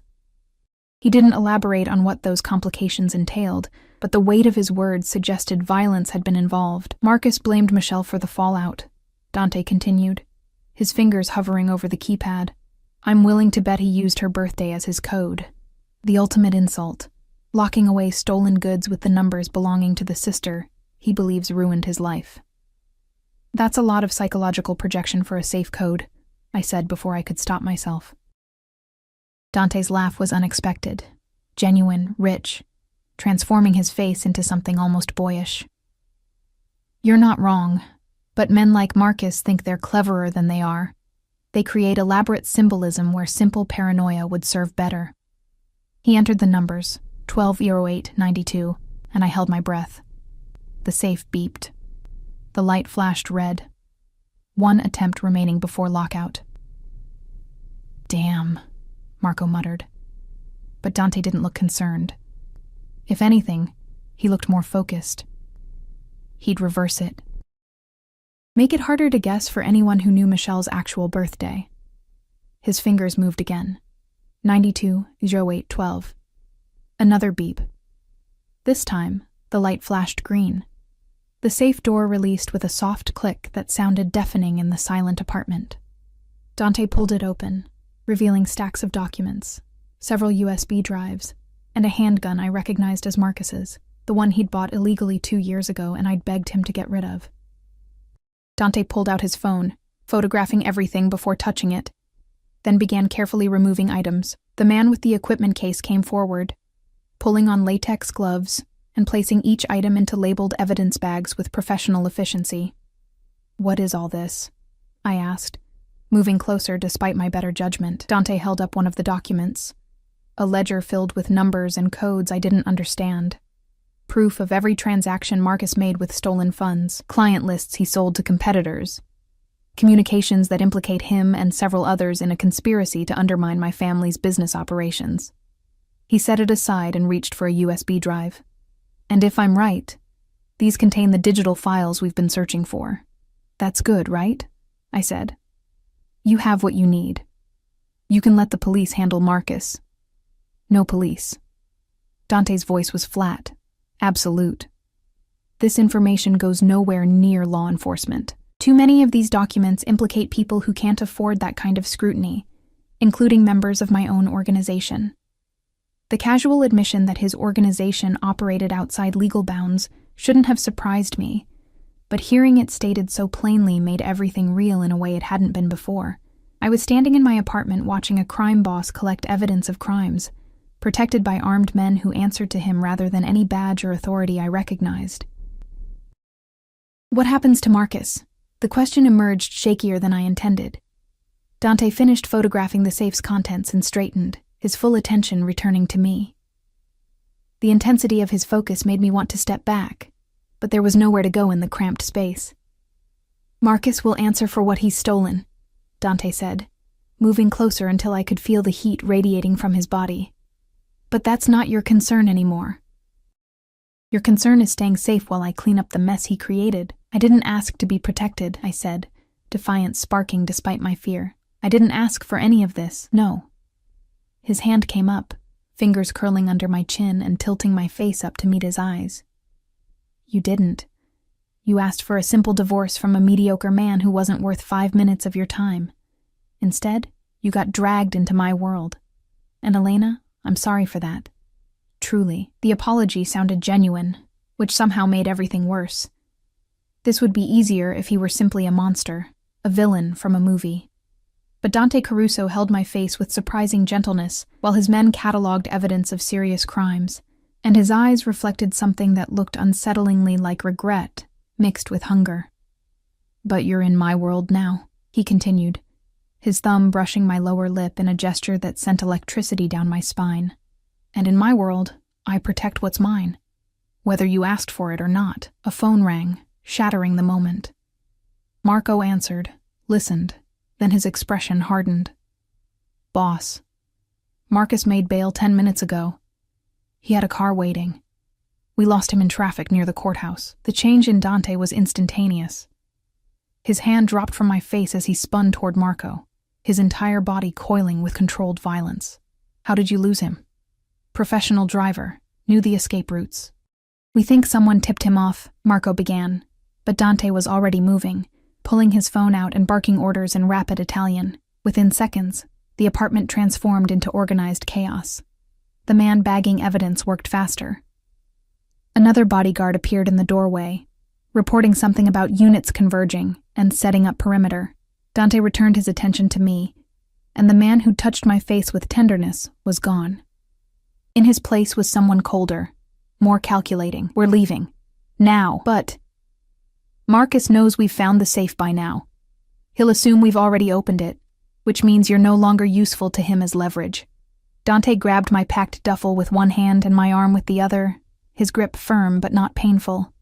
He didn't elaborate on what those complications entailed, but the weight of his words suggested violence had been involved. Marcus blamed Michelle for the fallout, Dante continued, his fingers hovering over the keypad. I'm willing to bet he used her birthday as his code. The ultimate insult, locking away stolen goods with the numbers belonging to the sister he believes ruined his life. That's a lot of psychological projection for a safe code, I said before I could stop myself. Dante's laugh was unexpected, genuine, rich, transforming his face into something almost boyish. "You're not wrong, but men like Marcus think they're cleverer than they are. They create elaborate symbolism where simple paranoia would serve better." He entered the numbers, 120892, and I held my breath. The safe beeped. The light flashed red. One attempt remaining before lockout. "Damn," Marco muttered. But Dante didn't look concerned. If anything, he looked more focused. He'd reverse it. Make it harder to guess for anyone who knew Michelle's actual birthday. His fingers moved again. 920812. Another beep. This time, the light flashed green. The safe door released with a soft click that sounded deafening in the silent apartment. Dante pulled it open, revealing stacks of documents, several USB drives, and a handgun I recognized as Marcus's, the one he'd bought illegally 2 years ago and I'd begged him to get rid of. Dante pulled out his phone, photographing everything before touching it, then began carefully removing items. The man with the equipment case came forward, pulling on latex gloves and placing each item into labeled evidence bags with professional efficiency. "What is all this?" I asked, moving closer despite my better judgment. Dante held up one of the documents, a ledger filled with numbers and codes I didn't understand. Proof of every transaction Marcus made with stolen funds, client lists he sold to competitors, communications that implicate him and several others in a conspiracy to undermine my family's business operations. He set it aside and reached for a USB drive. "And if I'm right, these contain the digital files we've been searching for. That's good, right?" I said. "You have what you need. You can let the police handle Marcus." "No police." Dante's voice was flat. Absolute. "This information goes nowhere near law enforcement. Too many of these documents implicate people who can't afford that kind of scrutiny, including members of my own organization." The casual admission that his organization operated outside legal bounds shouldn't have surprised me, but hearing it stated so plainly made everything real in a way it hadn't been before. I was standing in my apartment watching a crime boss collect evidence of crimes, protected by armed men who answered to him rather than any badge or authority I recognized. "What happens to Marcus?" The question emerged shakier than I intended. Dante finished photographing the safe's contents and straightened, his full attention returning to me. The intensity of his focus made me want to step back, but there was nowhere to go in the cramped space. "Marcus will answer for what he's stolen," Dante said, moving closer until I could feel the heat radiating from his body. "But that's not your concern anymore. Your concern is staying safe while I clean up the mess he created." "I didn't ask to be protected," I said, defiance sparking despite my fear. "I didn't ask for any of this, no." His hand came up, fingers curling under my chin and tilting my face up to meet his eyes. "You didn't. You asked for a simple divorce from a mediocre man who wasn't worth 5 minutes of your time. Instead, you got dragged into my world. And Elena, I'm sorry for that. Truly." The apology sounded genuine, which somehow made everything worse. This would be easier if he were simply a monster, a villain from a movie. But Dante Caruso held my face with surprising gentleness while his men cataloged evidence of serious crimes, and his eyes reflected something that looked unsettlingly like regret, mixed with hunger. "But you're in my world now," he continued, his thumb brushing my lower lip in a gesture that sent electricity down my spine. "And in my world, I protect what's mine, whether you asked for it or not." A phone rang, shattering the moment. Marco answered, listened, then his expression hardened. "Boss, Marcus made bail 10 minutes ago. He had a car waiting. We lost him in traffic near the courthouse." The change in Dante was instantaneous. His hand dropped from my face as he spun toward Marco, his entire body coiling with controlled violence. "How did you lose him?" "Professional driver, knew the escape routes." "We think someone tipped him off," Marco began, but Dante was already moving, pulling his phone out and barking orders in rapid Italian. Within seconds, the apartment transformed into organized chaos. The man bagging evidence worked faster. Another bodyguard appeared in the doorway, reporting something about units converging and setting up perimeter. Dante returned his attention to me, and the man who touched my face with tenderness was gone. In his place was someone colder, more calculating. We're leaving. Now. But Marcus knows we've found the safe by now. He'll assume we've already opened it, which means you're no longer useful to him as leverage. Dante grabbed my packed duffel with one hand and my arm with the other, his grip firm but not painful.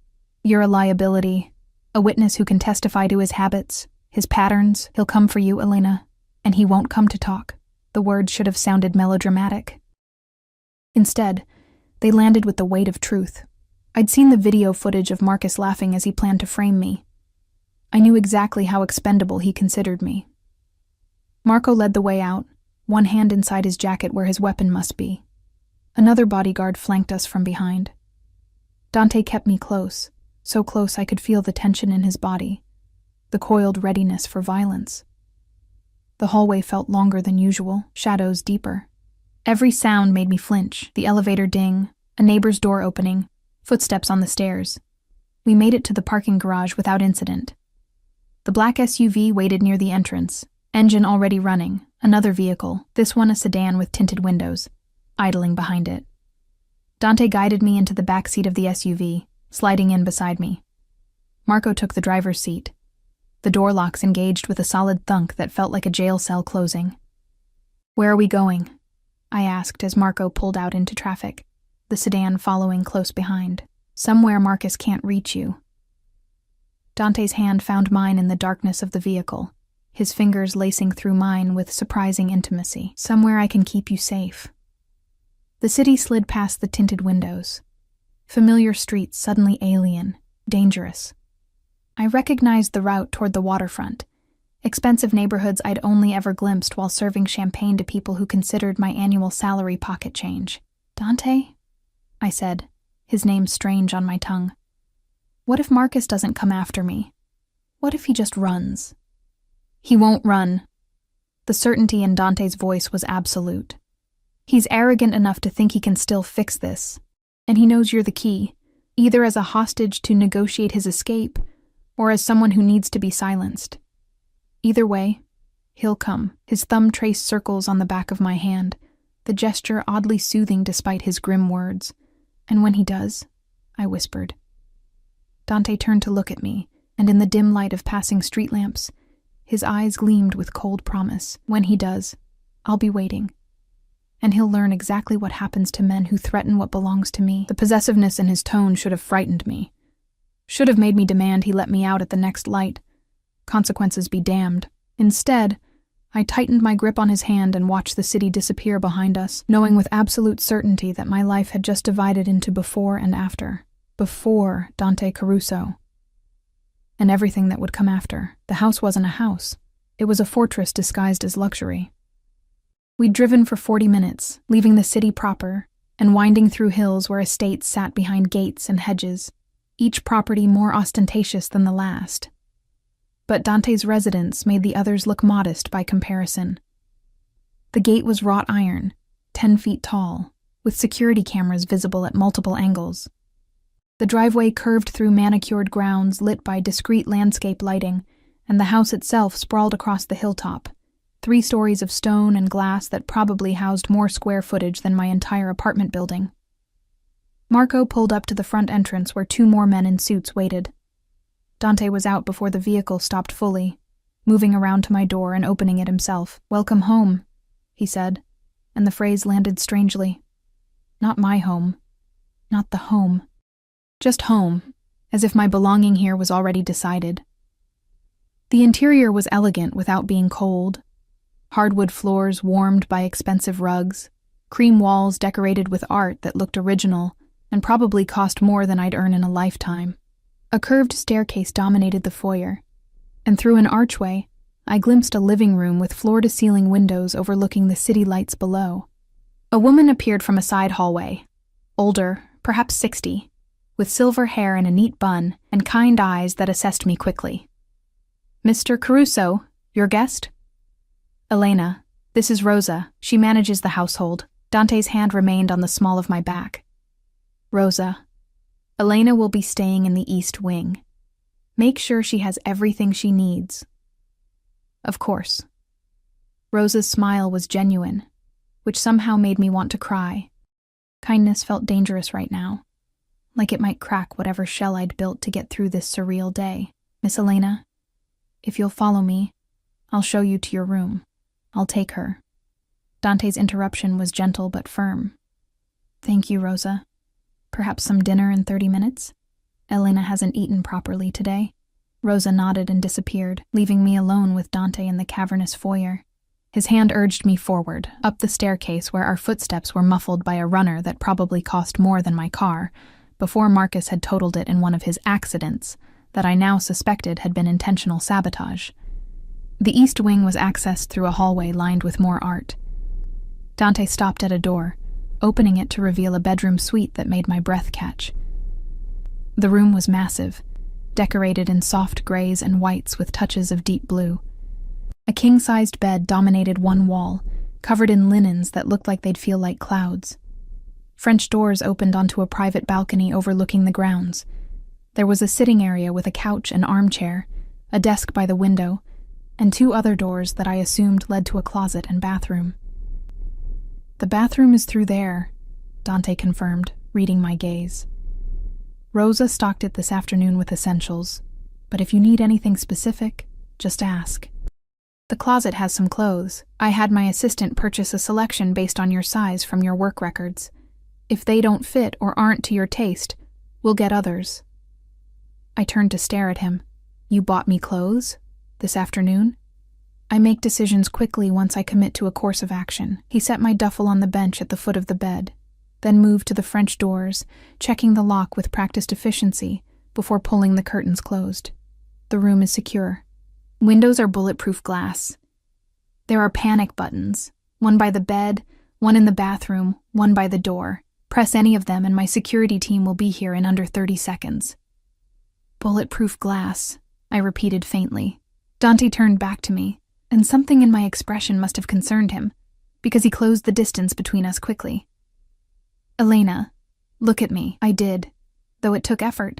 You're a liability, a witness who can testify to his habits, his patterns. He'll come for you, Elena, and he won't come to talk. The words should have sounded melodramatic. Instead, they landed with the weight of truth. I'd seen the video footage of Marcus laughing as he planned to frame me. I knew exactly how expendable he considered me. Marco led the way out, one hand inside his jacket where his weapon must be. Another bodyguard flanked us from behind. Dante kept me close, so close I could feel the tension in his body, the coiled readiness for violence. The hallway felt longer than usual, shadows deeper. Every sound made me flinch, the elevator ding, a neighbor's door opening, footsteps on the stairs. We made it to the parking garage without incident. The black SUV waited near the entrance, engine already running, another vehicle, this one a sedan with tinted windows, idling behind it. Dante guided me into the back seat of the SUV, sliding in beside me. Marco took the driver's seat. The door locks engaged with a solid thunk that felt like a jail cell closing. "Where are we going?" I asked as Marco pulled out into traffic, the sedan following close behind. "Somewhere Marcus can't reach you." Dante's hand found mine in the darkness of the vehicle, his fingers lacing through mine with surprising intimacy. "Somewhere I can keep you safe." The city slid past the tinted windows. Familiar streets suddenly alien, dangerous. I recognized the route toward the waterfront, expensive neighborhoods I'd only ever glimpsed while serving champagne to people who considered my annual salary pocket change. "Dante?" I said, his name strange on my tongue. "What if Marcus doesn't come after me? What if he just runs?" "He won't run." The certainty in Dante's voice was absolute. "He's arrogant enough to think he can still fix this, and he knows you're the key, either as a hostage to negotiate his escape, or as someone who needs to be silenced. Either way, he'll come." His thumb traced circles on the back of my hand, the gesture oddly soothing despite his grim words. "And when he does," I whispered. Dante turned to look at me, and in the dim light of passing street lamps, his eyes gleamed with cold promise. "When he does, I'll be waiting. And he'll learn exactly what happens to men who threaten what belongs to me." The possessiveness in his tone should have frightened me. Should have made me demand he let me out at the next light. Consequences be damned. Instead, I tightened my grip on his hand and watched the city disappear behind us, knowing with absolute certainty that my life had just divided into before and after. Before Dante Caruso. And everything that would come after. The house wasn't a house. It was a fortress disguised as luxury. We'd driven for 40 minutes, leaving the city proper, and winding through hills where estates sat behind gates and hedges, each property more ostentatious than the last. But Dante's residence made the others look modest by comparison. The gate was wrought iron, 10 feet tall, with security cameras visible at multiple angles. The driveway curved through manicured grounds lit by discreet landscape lighting, and the house itself sprawled across the hilltop, 3 stories of stone and glass that probably housed more square footage than my entire apartment building. Marco pulled up to the front entrance where 2 more men in suits waited. Dante was out before the vehicle stopped fully, moving around to my door and opening it himself. "Welcome home," he said, and the phrase landed strangely. Not my home. Not the home. Just home, as if my belonging here was already decided. The interior was elegant without being cold. Hardwood floors warmed by expensive rugs, cream walls decorated with art that looked original and probably cost more than I'd earn in a lifetime. A curved staircase dominated the foyer, and through an archway, I glimpsed a living room with floor-to-ceiling windows overlooking the city lights below. A woman appeared from a side hallway, older, perhaps 60, with silver hair in a neat bun and kind eyes that assessed me quickly. "Mr. Caruso, your guest?" "Elena, this is Rosa. She manages the household." Dante's hand remained on the small of my back. "Rosa, Elena will be staying in the East Wing. Make sure she has everything she needs." "Of course." Rosa's smile was genuine, which somehow made me want to cry. Kindness felt dangerous right now, like it might crack whatever shell I'd built to get through this surreal day. Miss Elena, if you'll follow me, I'll show you to your room. I'll take her. Dante's interruption was gentle but firm. Thank you, Rosa. Perhaps some dinner in 30 minutes? Elena hasn't eaten properly today. Rosa nodded and disappeared, leaving me alone with Dante in the cavernous foyer. His hand urged me forward, up the staircase where our footsteps were muffled by a runner that probably cost more than my car, before Marcus had totaled it in one of his accidents that I now suspected had been intentional sabotage. The east wing was accessed through a hallway lined with more art. Dante stopped at a door, opening it to reveal a bedroom suite that made my breath catch. The room was massive, decorated in soft grays and whites with touches of deep blue. A king-sized bed dominated one wall, covered in linens that looked like they'd feel like clouds. French doors opened onto a private balcony overlooking the grounds. There was a sitting area with a couch and armchair, a desk by the window, and 2 other doors that I assumed led to a closet and bathroom. The bathroom is through there, Dante confirmed, reading my gaze. Rosa stocked it this afternoon with essentials, but if you need anything specific, just ask. The closet has some clothes. I had my assistant purchase a selection based on your size from your work records. If they don't fit or aren't to your taste, we'll get others. I turned to stare at him. You bought me clothes? This afternoon? I make decisions quickly once I commit to a course of action. He set my duffel on the bench at the foot of the bed, then moved to the French doors, checking the lock with practiced efficiency before pulling the curtains closed. The room is secure. Windows are bulletproof glass. There are panic buttons, one by the bed, one in the bathroom, one by the door. Press any of them and my security team will be here in under 30 seconds. Bulletproof glass, I repeated faintly. Dante turned back to me, and something in my expression must have concerned him, because he closed the distance between us quickly. Elena, look at me. I did, though it took effort.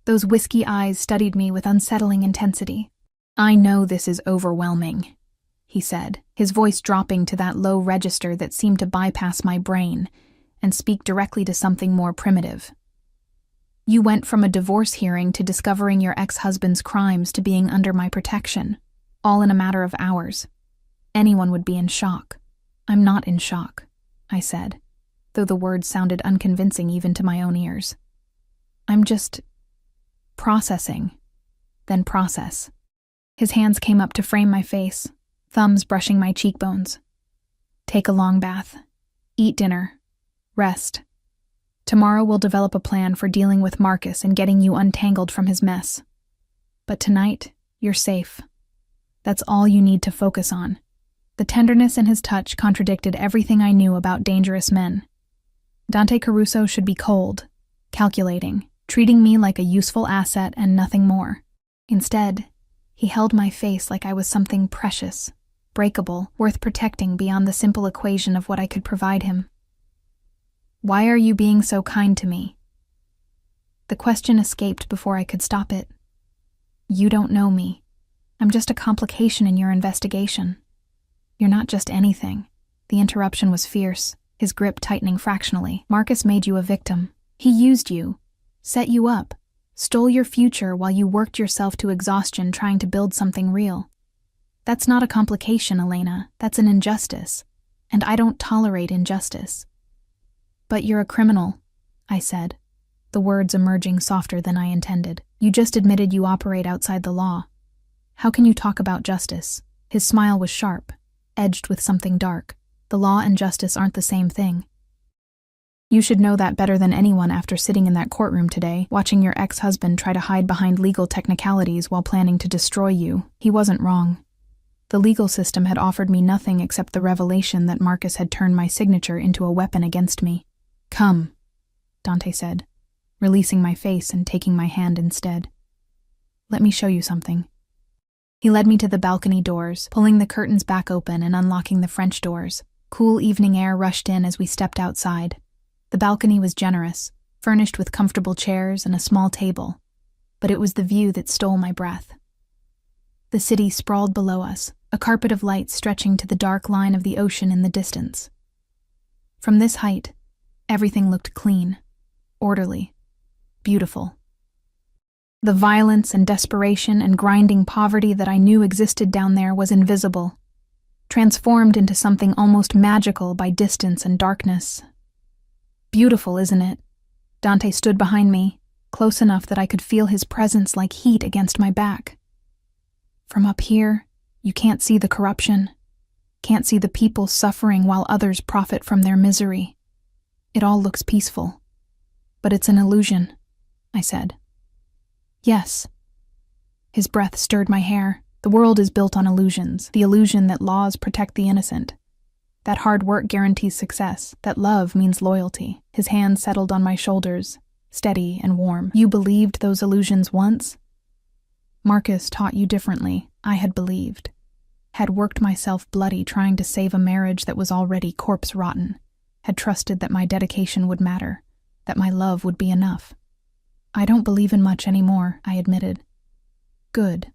Those whiskey eyes studied me with unsettling intensity. I know this is overwhelming, he said, his voice dropping to that low register that seemed to bypass my brain and speak directly to something more primitive. You went from a divorce hearing to discovering your ex-husband's crimes to being under my protection, all in a matter of hours. Anyone would be in shock. I'm not in shock, I said, though the words sounded unconvincing even to my own ears. I'm just processing, then process. His hands came up to frame my face, thumbs brushing my cheekbones. Take a long bath. Eat dinner. Rest. Tomorrow we'll develop a plan for dealing with Marcus and getting you untangled from his mess. But tonight, you're safe. That's all you need to focus on. The tenderness in his touch contradicted everything I knew about dangerous men. Dante Caruso should be cold, calculating, treating me like a useful asset and nothing more. Instead, he held my face like I was something precious, breakable, worth protecting beyond the simple equation of what I could provide him. Why are you being so kind to me? The question escaped before I could stop it. You don't know me. I'm just a complication in your investigation. You're not just anything. The interruption was fierce, his grip tightening fractionally. Marcus made you a victim. He used you, set you up, stole your future while you worked yourself to exhaustion trying to build something real. That's not a complication, Elena. That's an injustice. And I don't tolerate injustice. But you're a criminal, I said, the words emerging softer than I intended. You just admitted you operate outside the law. How can you talk about justice? His smile was sharp, edged with something dark. The law and justice aren't the same thing. You should know that better than anyone after sitting in that courtroom today, watching your ex-husband try to hide behind legal technicalities while planning to destroy you. He wasn't wrong. The legal system had offered me nothing except the revelation that Marcus had turned my signature into a weapon against me. Come, Dante said, releasing my face and taking my hand instead. Let me show you something. He led me to the balcony doors, pulling the curtains back open and unlocking the French doors. Cool evening air rushed in as we stepped outside. The balcony was generous, furnished with comfortable chairs and a small table, but it was the view that stole my breath. The city sprawled below us, a carpet of light stretching to the dark line of the ocean in the distance. From this height, Everything looked clean, orderly, beautiful. The violence and desperation and grinding poverty that I knew existed down there was invisible, transformed into something almost magical by distance and darkness. Beautiful, isn't it? Dante stood behind me, close enough that I could feel his presence like heat against my back. From up here, you can't see the corruption, can't see the people suffering while others profit from their misery. It all looks peaceful. But it's an illusion, I said. Yes. His breath stirred my hair. The world is built on illusions, the illusion that laws protect the innocent, that hard work guarantees success, that love means loyalty. His hand settled on my shoulders, steady and warm. You believed those illusions once? Marcus taught you differently, I had believed. Had worked myself bloody trying to save a marriage that was already corpse-rotten. Had trusted that my dedication would matter, that my love would be enough. I don't believe in much anymore, I admitted. Good.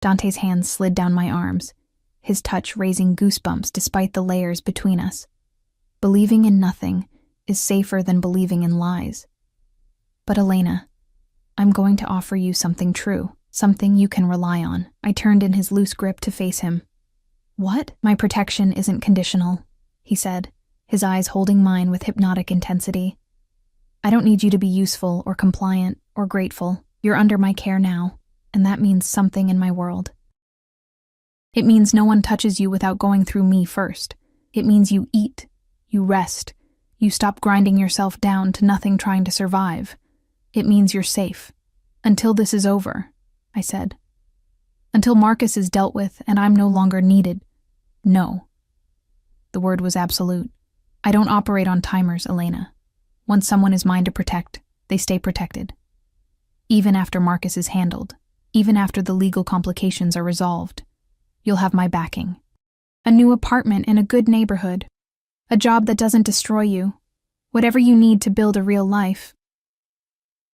Dante's hands slid down my arms, his touch raising goosebumps despite the layers between us. Believing in nothing is safer than believing in lies. But Elena, I'm going to offer you something true, something you can rely on. I turned in his loose grip to face him. What? My protection isn't conditional, he said, his eyes holding mine with hypnotic intensity. I don't need you to be useful or compliant or grateful. You're under my care now, and that means something in my world. It means no one touches you without going through me first. It means you eat, you rest, you stop grinding yourself down to nothing trying to survive. It means you're safe. Until this is over, I said. Until Marcus is dealt with and I'm no longer needed. No. The word was absolute. I don't operate on timers, Elena. Once someone is mine to protect, they stay protected. Even after Marcus is handled, even after the legal complications are resolved, you'll have my backing. A new apartment in a good neighborhood. A job that doesn't destroy you. Whatever you need to build a real life.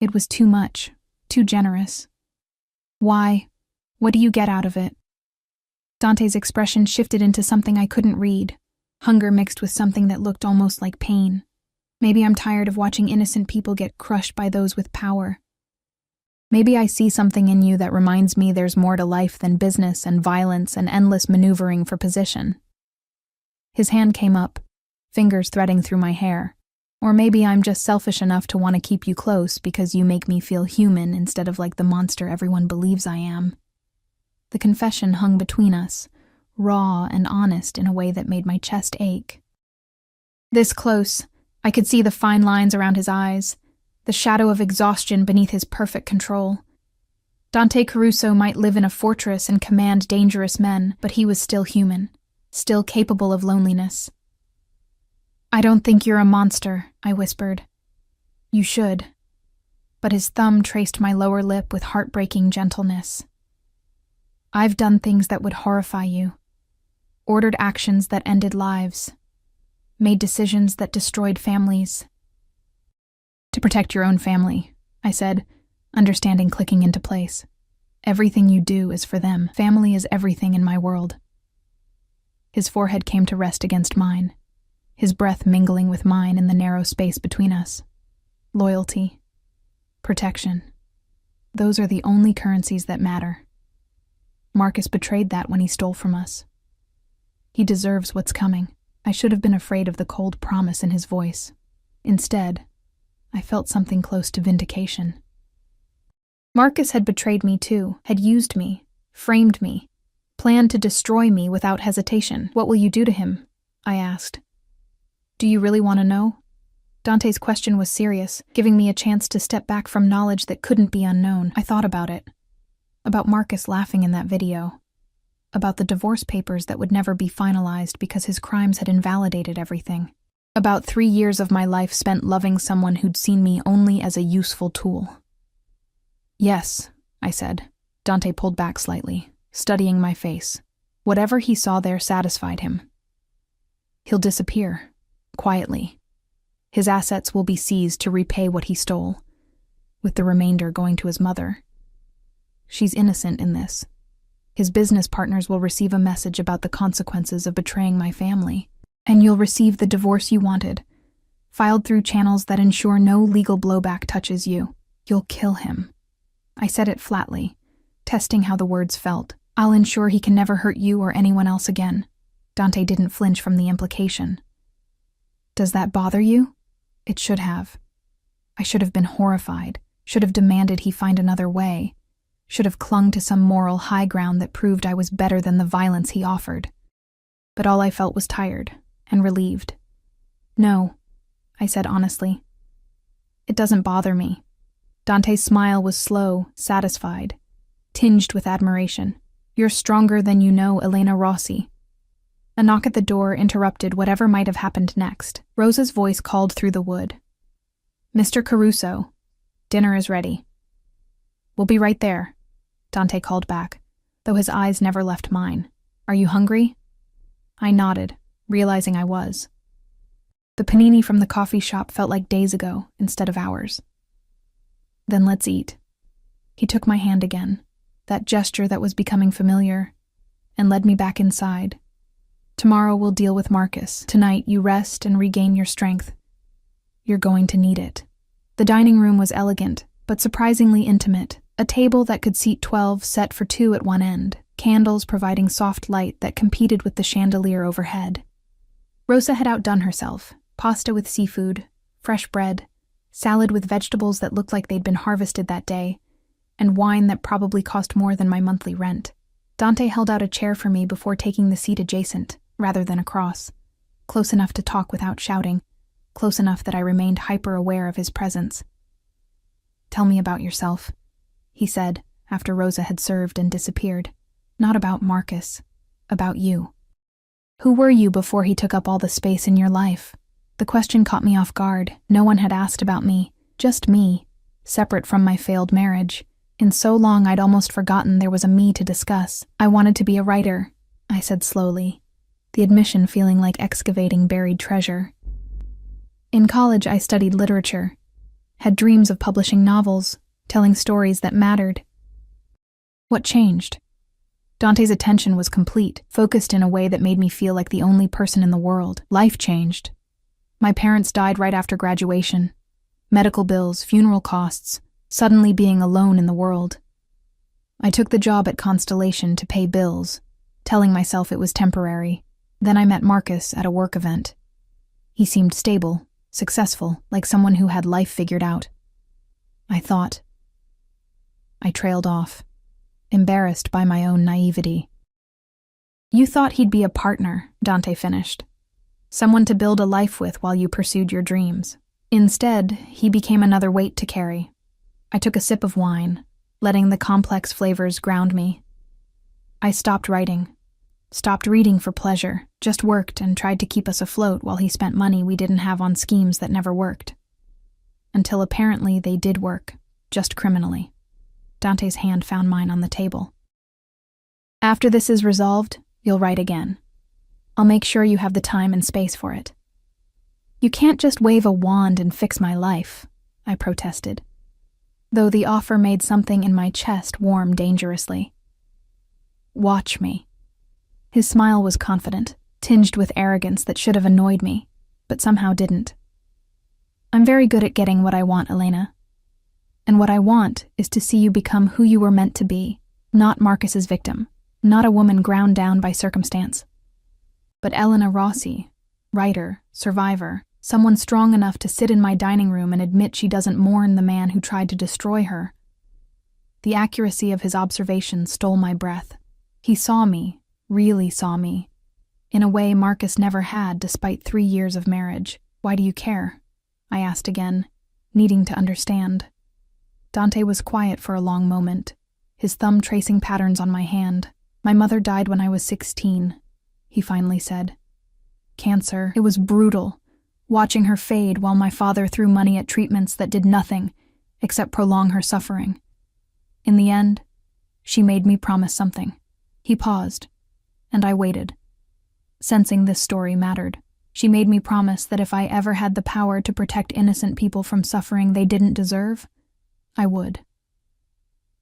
It was too much, too generous. Why? What do you get out of it? Dante's expression shifted into something I couldn't read. Hunger mixed with something that looked almost like pain. Maybe I'm tired of watching innocent people get crushed by those with power. Maybe I see something in you that reminds me there's more to life than business and violence and endless maneuvering for position. His hand came up, fingers threading through my hair. Or maybe I'm just selfish enough to want to keep you close because you make me feel human instead of like the monster everyone believes I am. The confession hung between us, raw and honest in a way that made my chest ache. This close, I could see the fine lines around his eyes, the shadow of exhaustion beneath his perfect control. Dante Caruso might live in a fortress and command dangerous men, but he was still human, still capable of loneliness. I don't think you're a monster, I whispered. You should. But his thumb traced my lower lip with heartbreaking gentleness. I've done things that would horrify you. Ordered actions that ended lives. Made decisions that destroyed families. To protect your own family, I said, understanding clicking into place. Everything you do is for them. Family is everything in my world. His forehead came to rest against mine, his breath mingling with mine in the narrow space between us. Loyalty. Protection. Those are the only currencies that matter. Marcus betrayed that when he stole from us. He deserves what's coming. I should have been afraid of the cold promise in his voice. Instead, I felt something close to vindication. Marcus had betrayed me too, had used me, framed me, planned to destroy me without hesitation. What will you do to him? I asked. Do you really want to know? Dante's question was serious, giving me a chance to step back from knowledge that couldn't be unknown. I thought about it. About Marcus laughing in that video. About the divorce papers that would never be finalized because his crimes had invalidated everything. About 3 years of my life spent loving someone who'd seen me only as a useful tool. Yes, I said. Dante pulled back slightly, studying my face. Whatever he saw there satisfied him. He'll disappear. Quietly. His assets will be seized to repay what he stole, with the remainder going to his mother. She's innocent in this. His business partners will receive a message about the consequences of betraying my family, and you'll receive the divorce you wanted. filed through channels that ensure no legal blowback touches you. You'll kill him. I said it flatly, testing how the words felt. I'll ensure he can never hurt you or anyone else again. Dante didn't flinch from the implication. Does that bother you? It should have. I should have been horrified, should have demanded he find another way, should have clung to some moral high ground that proved I was better than the violence he offered. But all I felt was tired and relieved. No, I said honestly. It doesn't bother me. Dante's smile was slow, satisfied, tinged with admiration. You're stronger than you know, Elena Rossi. A knock at the door interrupted whatever might have happened next. Rosa's voice called through the wood. Mr. Caruso, dinner is ready. We'll be right there, Dante called back, though his eyes never left mine. Are you hungry? I nodded, realizing I was. The panini from the coffee shop felt like days ago instead of hours. Then let's eat. He took my hand again, that gesture that was becoming familiar, and led me back inside. Tomorrow we'll deal with Marcus. Tonight you rest and regain your strength. You're going to need it. The dining room was elegant, but surprisingly intimate. A table that could seat 12 set for 2 at one end, candles providing soft light that competed with the chandelier overhead. Rosa had outdone herself. Pasta with seafood, fresh bread, salad with vegetables that looked like they'd been harvested that day, and wine that probably cost more than my monthly rent. Dante held out a chair for me before taking the seat adjacent, rather than across, close enough to talk without shouting, close enough that I remained hyper-aware of his presence. Tell me about yourself, he said, after Rosa had served and disappeared. Not about Marcus, about you. Who were you before he took up all the space in your life? The question caught me off guard. No one had asked about me, just me, separate from my failed marriage. In so long I'd almost forgotten there was a me to discuss. I wanted to be a writer, I said slowly, the admission feeling like excavating buried treasure. In college I studied literature, had dreams of publishing novels, telling stories that mattered. What changed? Dante's attention was complete, focused in a way that made me feel like the only person in the world. Life changed. My parents died right after graduation. Medical bills, funeral costs, suddenly being alone in the world. I took the job at Constellation to pay bills, telling myself it was temporary. Then I met Marcus at a work event. He seemed stable, successful, like someone who had life figured out. I thought. I trailed off, embarrassed by my own naivety. You thought he'd be a partner, Dante finished. Someone to build a life with while you pursued your dreams. Instead, he became another weight to carry. I took a sip of wine, letting the complex flavors ground me. I stopped writing, stopped reading for pleasure, just worked and tried to keep us afloat while he spent money we didn't have on schemes that never worked. Until apparently they did work, just criminally. Dante's hand found mine on the table. After this is resolved, you'll write again. I'll make sure you have the time and space for it. You can't just wave a wand and fix my life, I protested, though the offer made something in my chest warm dangerously. Watch me. His smile was confident, tinged with arrogance that should have annoyed me, but somehow didn't. I'm very good at getting what I want, Elena. And what I want is to see you become who you were meant to be, not Marcus's victim, not a woman ground down by circumstance. But Elena Rossi, writer, survivor, someone strong enough to sit in my dining room and admit she doesn't mourn the man who tried to destroy her. The accuracy of his observation stole my breath. He saw me, really saw me, in a way Marcus never had despite 3 years of marriage. Why do you care? I asked again, needing to understand. Dante was quiet for a long moment, his thumb tracing patterns on my hand. My mother died when I was 16, he finally said. Cancer. It was brutal, watching her fade while my father threw money at treatments that did nothing except prolong her suffering. In the end, she made me promise something. He paused, and I waited, sensing this story mattered. She made me promise that if I ever had the power to protect innocent people from suffering they didn't deserve, I would.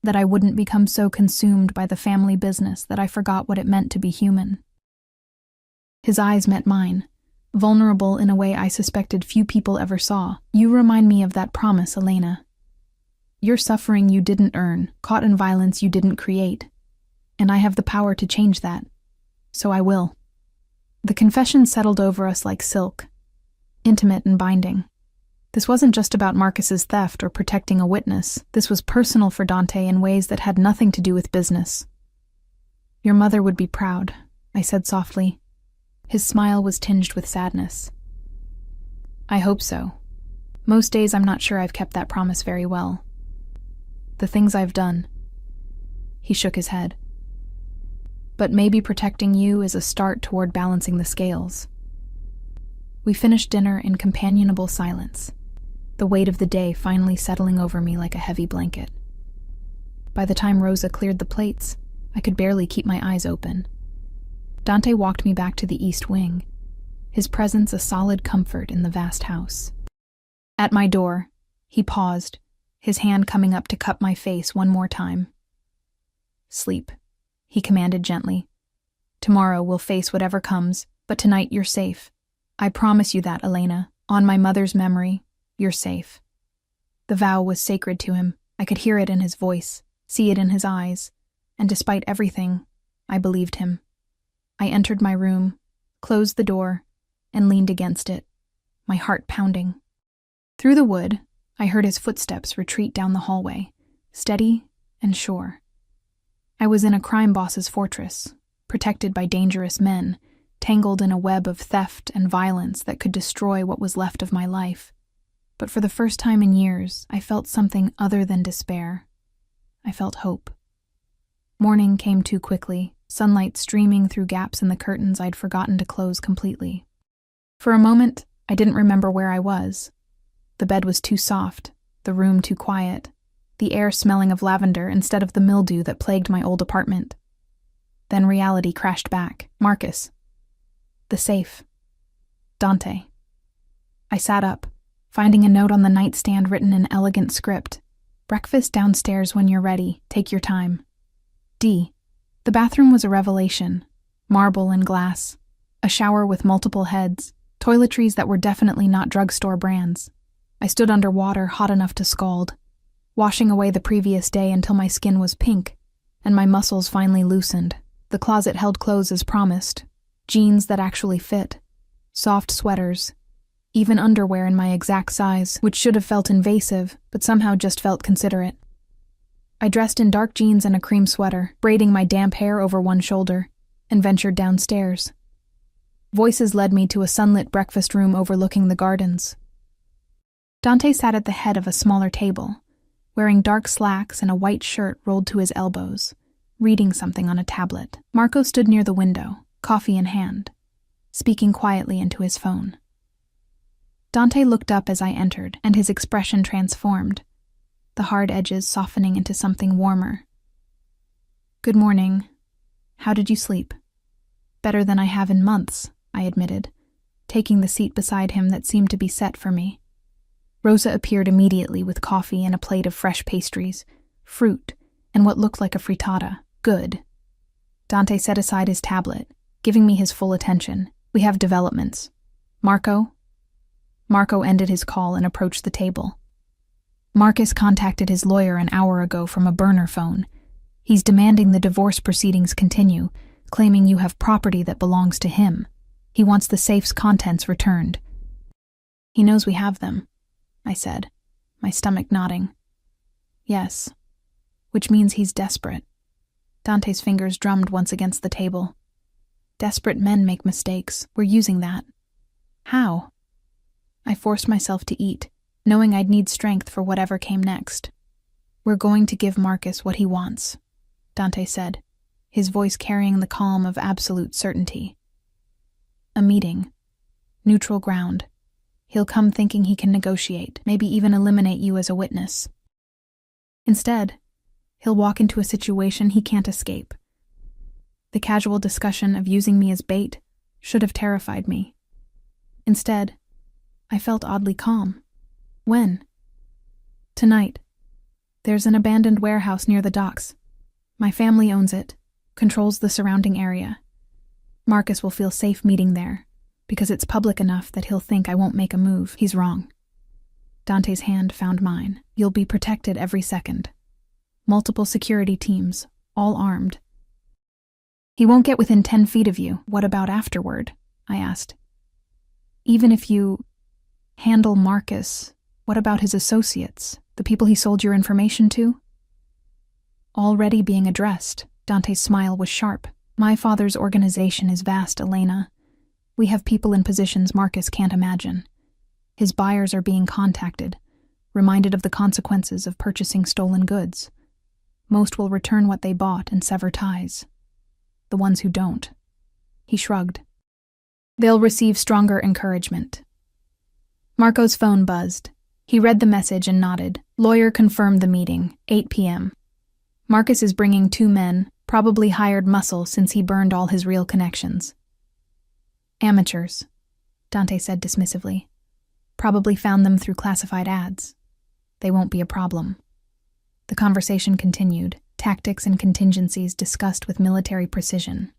That I wouldn't become so consumed by the family business that I forgot what it meant to be human. His eyes met mine, vulnerable in a way I suspected few people ever saw. You remind me of that promise, Elena. You're suffering you didn't earn, caught in violence you didn't create. And I have the power to change that. So I will. The confession settled over us like silk, intimate and binding. This wasn't just about Marcus's theft or protecting a witness. This was personal for Dante in ways that had nothing to do with business. Your mother would be proud, I said softly. His smile was tinged with sadness. I hope so. Most days I'm not sure I've kept that promise very well. The things I've done. He shook his head. But maybe protecting you is a start toward balancing the scales. We finished dinner in companionable silence, the weight of the day finally settling over me like a heavy blanket. By the time Rosa cleared the plates, I could barely keep my eyes open. Dante walked me back to the east wing, his presence a solid comfort in the vast house. At my door, he paused, his hand coming up to cup my face one more time. Sleep, he commanded gently. Tomorrow we'll face whatever comes, but tonight you're safe. I promise you that, Elena. On my mother's memory, you're safe. The vow was sacred to him. I could hear it in his voice, see it in his eyes, and despite everything, I believed him. I entered my room, closed the door, and leaned against it, my heart pounding. Through the wood, I heard his footsteps retreat down the hallway, steady and sure. I was in a crime boss's fortress, protected by dangerous men, tangled in a web of theft and violence that could destroy what was left of my life. But for the first time in years, I felt something other than despair. I felt hope. Morning came too quickly, sunlight streaming through gaps in the curtains I'd forgotten to close completely. For a moment, I didn't remember where I was. The bed was too soft, the room too quiet, the air smelling of lavender instead of the mildew that plagued my old apartment. Then reality crashed back. Marcus. The safe. Dante. I sat up, finding a note on the nightstand written in elegant script. Breakfast downstairs when you're ready. Take your time. D. The bathroom was a revelation. Marble and glass. A shower with multiple heads. Toiletries that were definitely not drugstore brands. I stood under water hot enough to scald, washing away the previous day until my skin was pink, and my muscles finally loosened. The closet held clothes as promised. Jeans that actually fit. Soft sweaters. Even underwear in my exact size, which should have felt invasive, but somehow just felt considerate. I dressed in dark jeans and a cream sweater, braiding my damp hair over one shoulder, and ventured downstairs. Voices led me to a sunlit breakfast room overlooking the gardens. Dante sat at the head of a smaller table, wearing dark slacks and a white shirt rolled to his elbows, reading something on a tablet. Marco stood near the window, coffee in hand, speaking quietly into his phone. Dante looked up as I entered, and his expression transformed, the hard edges softening into something warmer. Good morning. How did you sleep? Better than I have in months, I admitted, taking the seat beside him that seemed to be set for me. Rosa appeared immediately with coffee and a plate of fresh pastries, fruit, and what looked like a frittata. Good. Dante set aside his tablet, giving me his full attention. We have developments. Marco? Marco ended his call and approached the table. Marcus contacted his lawyer an hour ago from a burner phone. He's demanding the divorce proceedings continue, claiming you have property that belongs to him. He wants the safe's contents returned. He knows we have them, I said, my stomach nodding. Yes, which means he's desperate. Dante's fingers drummed once against the table. Desperate men make mistakes. We're using that. How? I forced myself to eat, knowing I'd need strength for whatever came next. We're going to give Marcus what he wants, Dante said, his voice carrying the calm of absolute certainty. A meeting. Neutral ground. He'll come thinking he can negotiate, maybe even eliminate you as a witness. Instead, he'll walk into a situation he can't escape. The casual discussion of using me as bait should have terrified me. Instead, I felt oddly calm. When? Tonight. There's an abandoned warehouse near the docks. My family owns it, controls the surrounding area. Marcus will feel safe meeting there, because it's public enough that he'll think I won't make a move. He's wrong. Dante's hand found mine. You'll be protected every second. Multiple security teams, all armed. He won't get within 10 feet of you. What about afterward? I asked. Even if you handle Marcus, what about his associates, the people he sold your information to? Already being addressed, Dante's smile was sharp. My father's organization is vast, Elena. We have people in positions Marcus can't imagine. His buyers are being contacted, reminded of the consequences of purchasing stolen goods. Most will return what they bought and sever ties. The ones who don't. He shrugged. They'll receive stronger encouragement. Marco's phone buzzed. He read the message and nodded. Lawyer confirmed the meeting, 8 p.m. Marcus is bringing 2 men, probably hired muscle since he burned all his real connections. Amateurs, Dante said dismissively. Probably found them through classified ads. They won't be a problem. The conversation continued, tactics and contingencies discussed with military precision.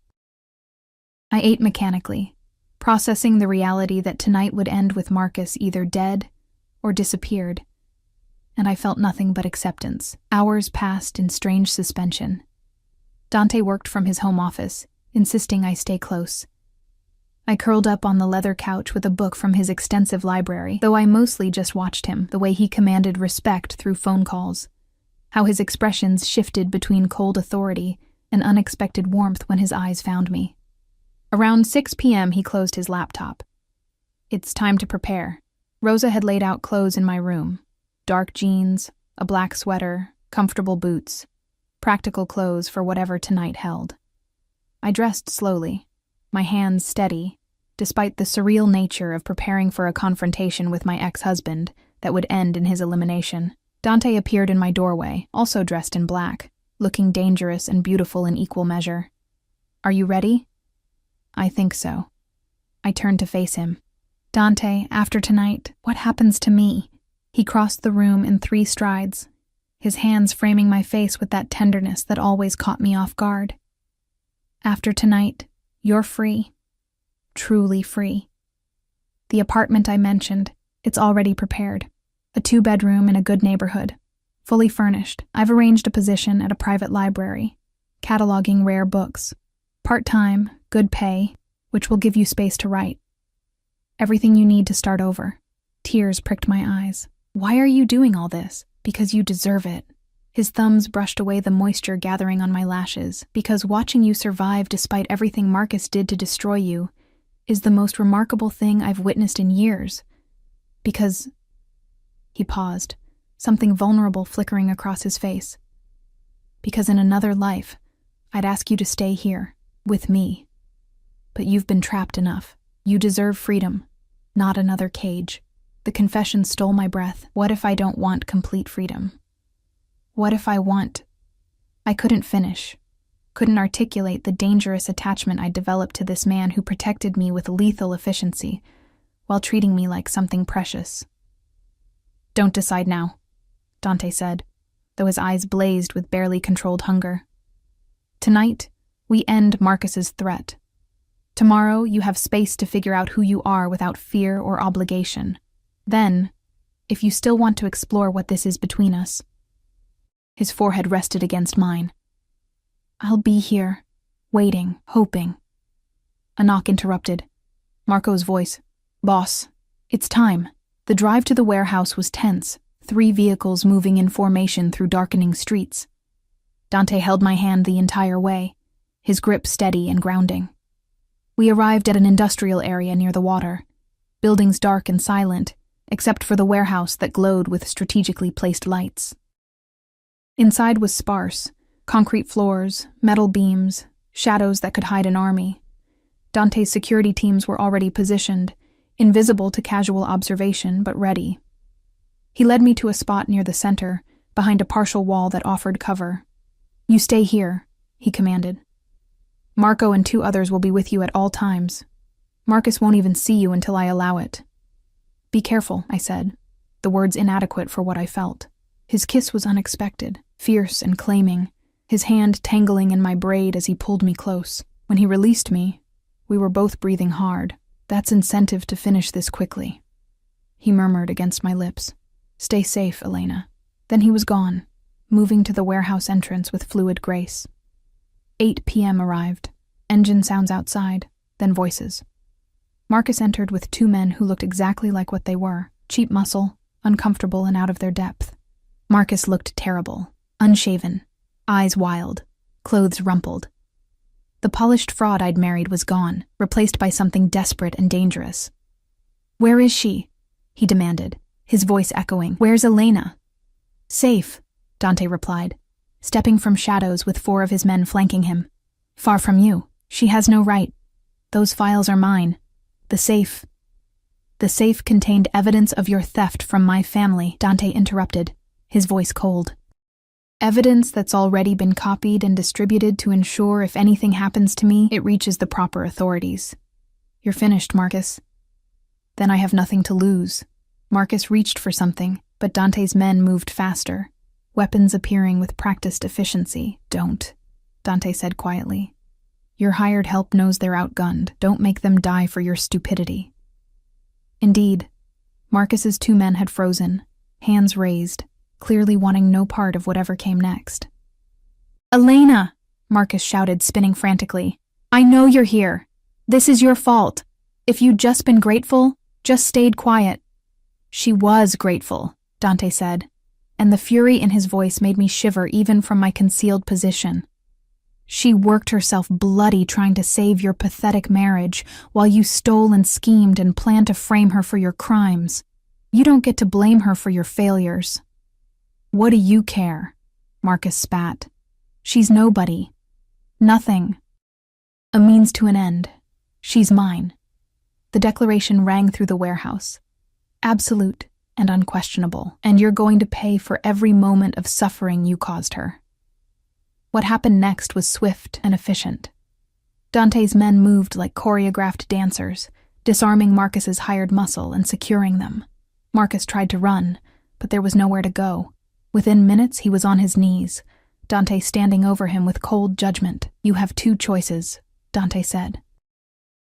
I ate mechanically, processing the reality that tonight would end with Marcus either dead or disappeared, and I felt nothing but acceptance. Hours passed in strange suspension. Dante worked from his home office, insisting I stay close. I curled up on the leather couch with a book from his extensive library, though I mostly just watched him, the way he commanded respect through phone calls, how his expressions shifted between cold authority and unexpected warmth when his eyes found me. Around 6 p.m. he closed his laptop. It's time to prepare. Rosa had laid out clothes in my room. Dark jeans, a black sweater, comfortable boots. Practical clothes for whatever tonight held. I dressed slowly, my hands steady, despite the surreal nature of preparing for a confrontation with my ex-husband that would end in his elimination. Dante appeared in my doorway, also dressed in black, looking dangerous and beautiful in equal measure. Are you ready? I think so. I turned to face him. Dante, after tonight, what happens to me? He crossed the room in 3 strides, his hands framing my face with that tenderness that always caught me off guard. After tonight, you're free. Truly free. The apartment I mentioned, it's already prepared. A 2-bedroom in a good neighborhood. Fully furnished. I've arranged a position at a private library, cataloging rare books. Part-time, good pay, which will give you space to write. Everything you need to start over. Tears pricked my eyes. Why are you doing all this? Because you deserve it. His thumbs brushed away the moisture gathering on my lashes, because watching you survive despite everything Marcus did to destroy you is the most remarkable thing I've witnessed in years. Because... He paused, something vulnerable flickering across his face. Because in another life, I'd ask you to stay here, with me. But you've been trapped enough. You deserve freedom, not another cage. The confession stole my breath. What if I don't want complete freedom? What if I want... I couldn't finish. Couldn't articulate the dangerous attachment I'd developed to this man who protected me with lethal efficiency, while treating me like something precious. Don't decide now, Dante said, though his eyes blazed with barely controlled hunger. Tonight, we end Marcus's threat. Tomorrow, you have space to figure out who you are without fear or obligation. Then, if you still want to explore what this is between us... His forehead rested against mine. I'll be here, waiting, hoping. A knock interrupted. Marco's voice. Boss, it's time. The drive to the warehouse was tense, 3 vehicles moving in formation through darkening streets. Dante held my hand the entire way, his grip steady and grounding. We arrived at an industrial area near the water, buildings dark and silent, except for the warehouse that glowed with strategically placed lights. Inside was sparse, concrete floors, metal beams, shadows that could hide an army. Dante's security teams were already positioned, invisible to casual observation, but ready. He led me to a spot near the center, behind a partial wall that offered cover. You stay here, he commanded. Marco and 2 others will be with you at all times. Marcus won't even see you until I allow it. Be careful, I said, the words inadequate for what I felt. His kiss was unexpected, fierce and claiming, his hand tangling in my braid as he pulled me close. When he released me, we were both breathing hard. That's incentive to finish this quickly. He murmured against my lips. Stay safe, Elena. Then he was gone, moving to the warehouse entrance with fluid grace. 8 p.m. arrived. Engine sounds outside, then voices. Marcus entered with 2 men who looked exactly like what they were, cheap muscle, uncomfortable and out of their depth. Marcus looked terrible, unshaven, eyes wild, clothes rumpled. The polished fraud I'd married was gone, replaced by something desperate and dangerous. "Where is she?" he demanded, his voice echoing. "Where's Elena?" "Safe," Dante replied, stepping from shadows with 4 of his men flanking him. "Far from you. She has no right. Those files are mine. The safe contained evidence of your theft from my family," Dante interrupted, his voice cold. "Evidence that's already been copied and distributed to ensure if anything happens to me, it reaches the proper authorities. You're finished, Marcus." "Then I have nothing to lose." Marcus reached for something, but Dante's men moved faster, weapons appearing with practiced efficiency. "Don't," Dante said quietly. "Your hired help knows they're outgunned. Don't make them die for your stupidity." Indeed, Marcus's 2 men had frozen, hands raised, clearly wanting no part of whatever came next. "Elena!" Marcus shouted, spinning frantically. "I know you're here. This is your fault. If you'd just been grateful, just stayed quiet." "She was grateful," Dante said, and the fury in his voice made me shiver even from my concealed position. "She worked herself bloody trying to save your pathetic marriage, while you stole and schemed and planned to frame her for your crimes. You don't get to blame her for your failures." "What do you care?" Marcus spat. "She's nobody. Nothing. A means to an end. She's mine." The declaration rang through the warehouse. Absolute and unquestionable, and you're going to pay for every moment of suffering you caused her. What happened next was swift and efficient. Dante's men moved like choreographed dancers, disarming Marcus's hired muscle and securing them. Marcus tried to run, but there was nowhere to go. Within minutes, he was on his knees, Dante standing over him with cold judgment. "You have 2 choices," Dante said.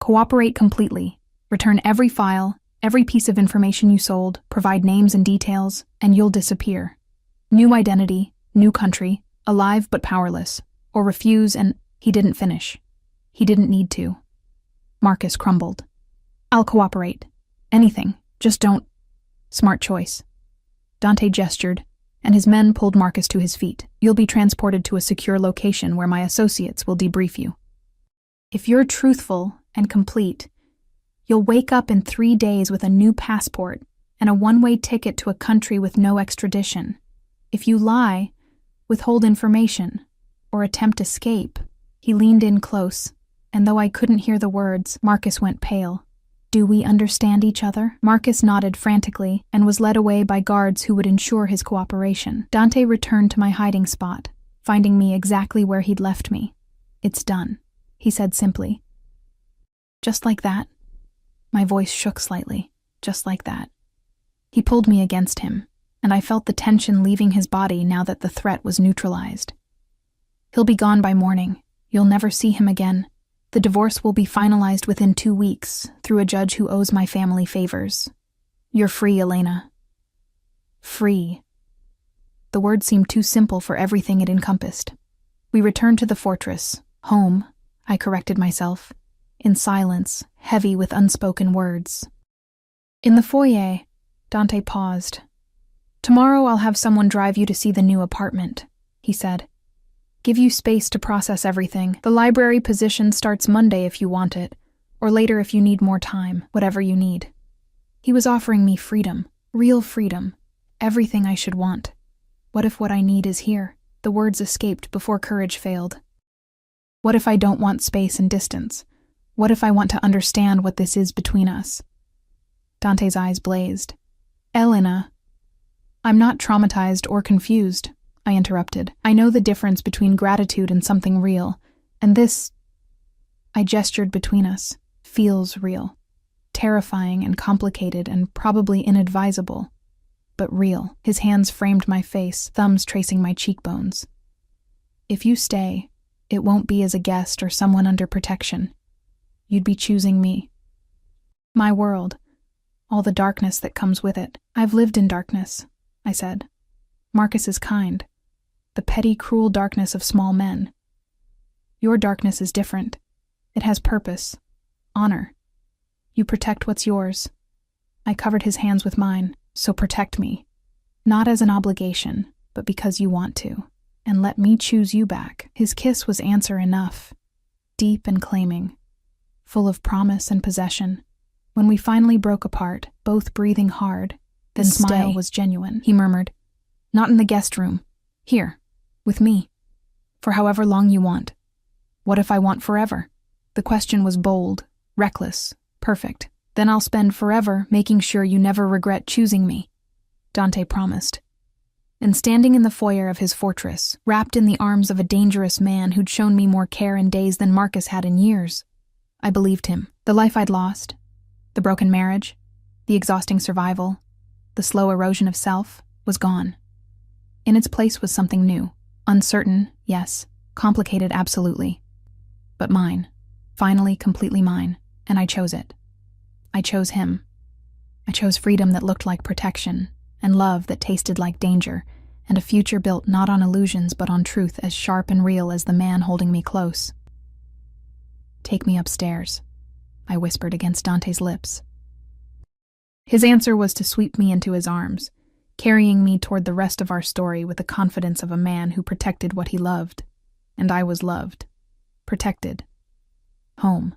"Cooperate completely. Return every file, every piece of information you sold, provide names and details, and you'll disappear. New identity, new country, alive but powerless. Or refuse and—" He didn't finish. He didn't need to. Marcus crumbled. "I'll cooperate. Anything. Just don't—" "Smart choice." Dante gestured, and his men pulled Marcus to his feet. "You'll be transported to a secure location where my associates will debrief you. If you're truthful and complete, you'll wake up in 3 days with a new passport and a one-way ticket to a country with no extradition. If you lie, withhold information, or attempt escape—" He leaned in close, and though I couldn't hear the words, Marcus went pale. "Do we understand each other?" Marcus nodded frantically and was led away by guards who would ensure his cooperation. Dante returned to my hiding spot, finding me exactly where he'd left me. "It's done," he said simply. "Just like that?" My voice shook slightly. "Just like that." He pulled me against him, and I felt the tension leaving his body now that the threat was neutralized. "He'll be gone by morning. You'll never see him again. The divorce will be finalized within 2 weeks, through a judge who owes my family favors. You're free, Elena." Free. The word seemed too simple for everything it encompassed. We returned to the fortress. Home, I corrected myself, in silence, heavy with unspoken words. In the foyer, Dante paused. "Tomorrow I'll have someone drive you to see the new apartment," he said. "Give you space to process everything. The library position starts Monday if you want it, or later if you need more time, whatever you need." He was offering me freedom, real freedom, everything I should want. What if what I need is here? The words escaped before courage failed. What if I don't want space and distance? What if I want to understand what this is between us? Dante's eyes blazed. "Elena." "I'm not traumatized or confused," I interrupted. "I know the difference between gratitude and something real, and this—" I gestured between us, "feels real. Terrifying and complicated and probably inadvisable, but real." His hands framed my face, thumbs tracing my cheekbones. "If you stay, it won't be as a guest or someone under protection. You'd be choosing me." My world. All the darkness that comes with it. I've lived in darkness, I said. Marcus is kind. The petty, cruel darkness of small men. Your darkness is different. It has purpose. Honor. You protect what's yours. I covered his hands with mine, so protect me. Not as an obligation, but because you want to. And let me choose you back. His kiss was answer enough. Deep and claiming. Full of promise and possession. When we finally broke apart, both breathing hard, the smile was genuine. He murmured, "Not in the guest room. Here, with me. For however long you want. What if I want forever?" The question was bold, reckless, perfect. "Then I'll spend forever making sure you never regret choosing me," Dante promised. And standing in the foyer of his fortress, wrapped in the arms of a dangerous man who'd shown me more care in days than Marcus had in years, I believed him. The life I'd lost, the broken marriage, the exhausting survival, the slow erosion of self, was gone. In its place was something new. Uncertain, yes. Complicated, absolutely. But mine. Finally, completely mine. And I chose it. I chose him. I chose freedom that looked like protection, and love that tasted like danger, and a future built not on illusions but on truth as sharp and real as the man holding me close. "Take me upstairs," I whispered against Dante's lips. His answer was to sweep me into his arms, carrying me toward the rest of our story with the confidence of a man who protected what he loved. And I was loved. Protected. Home.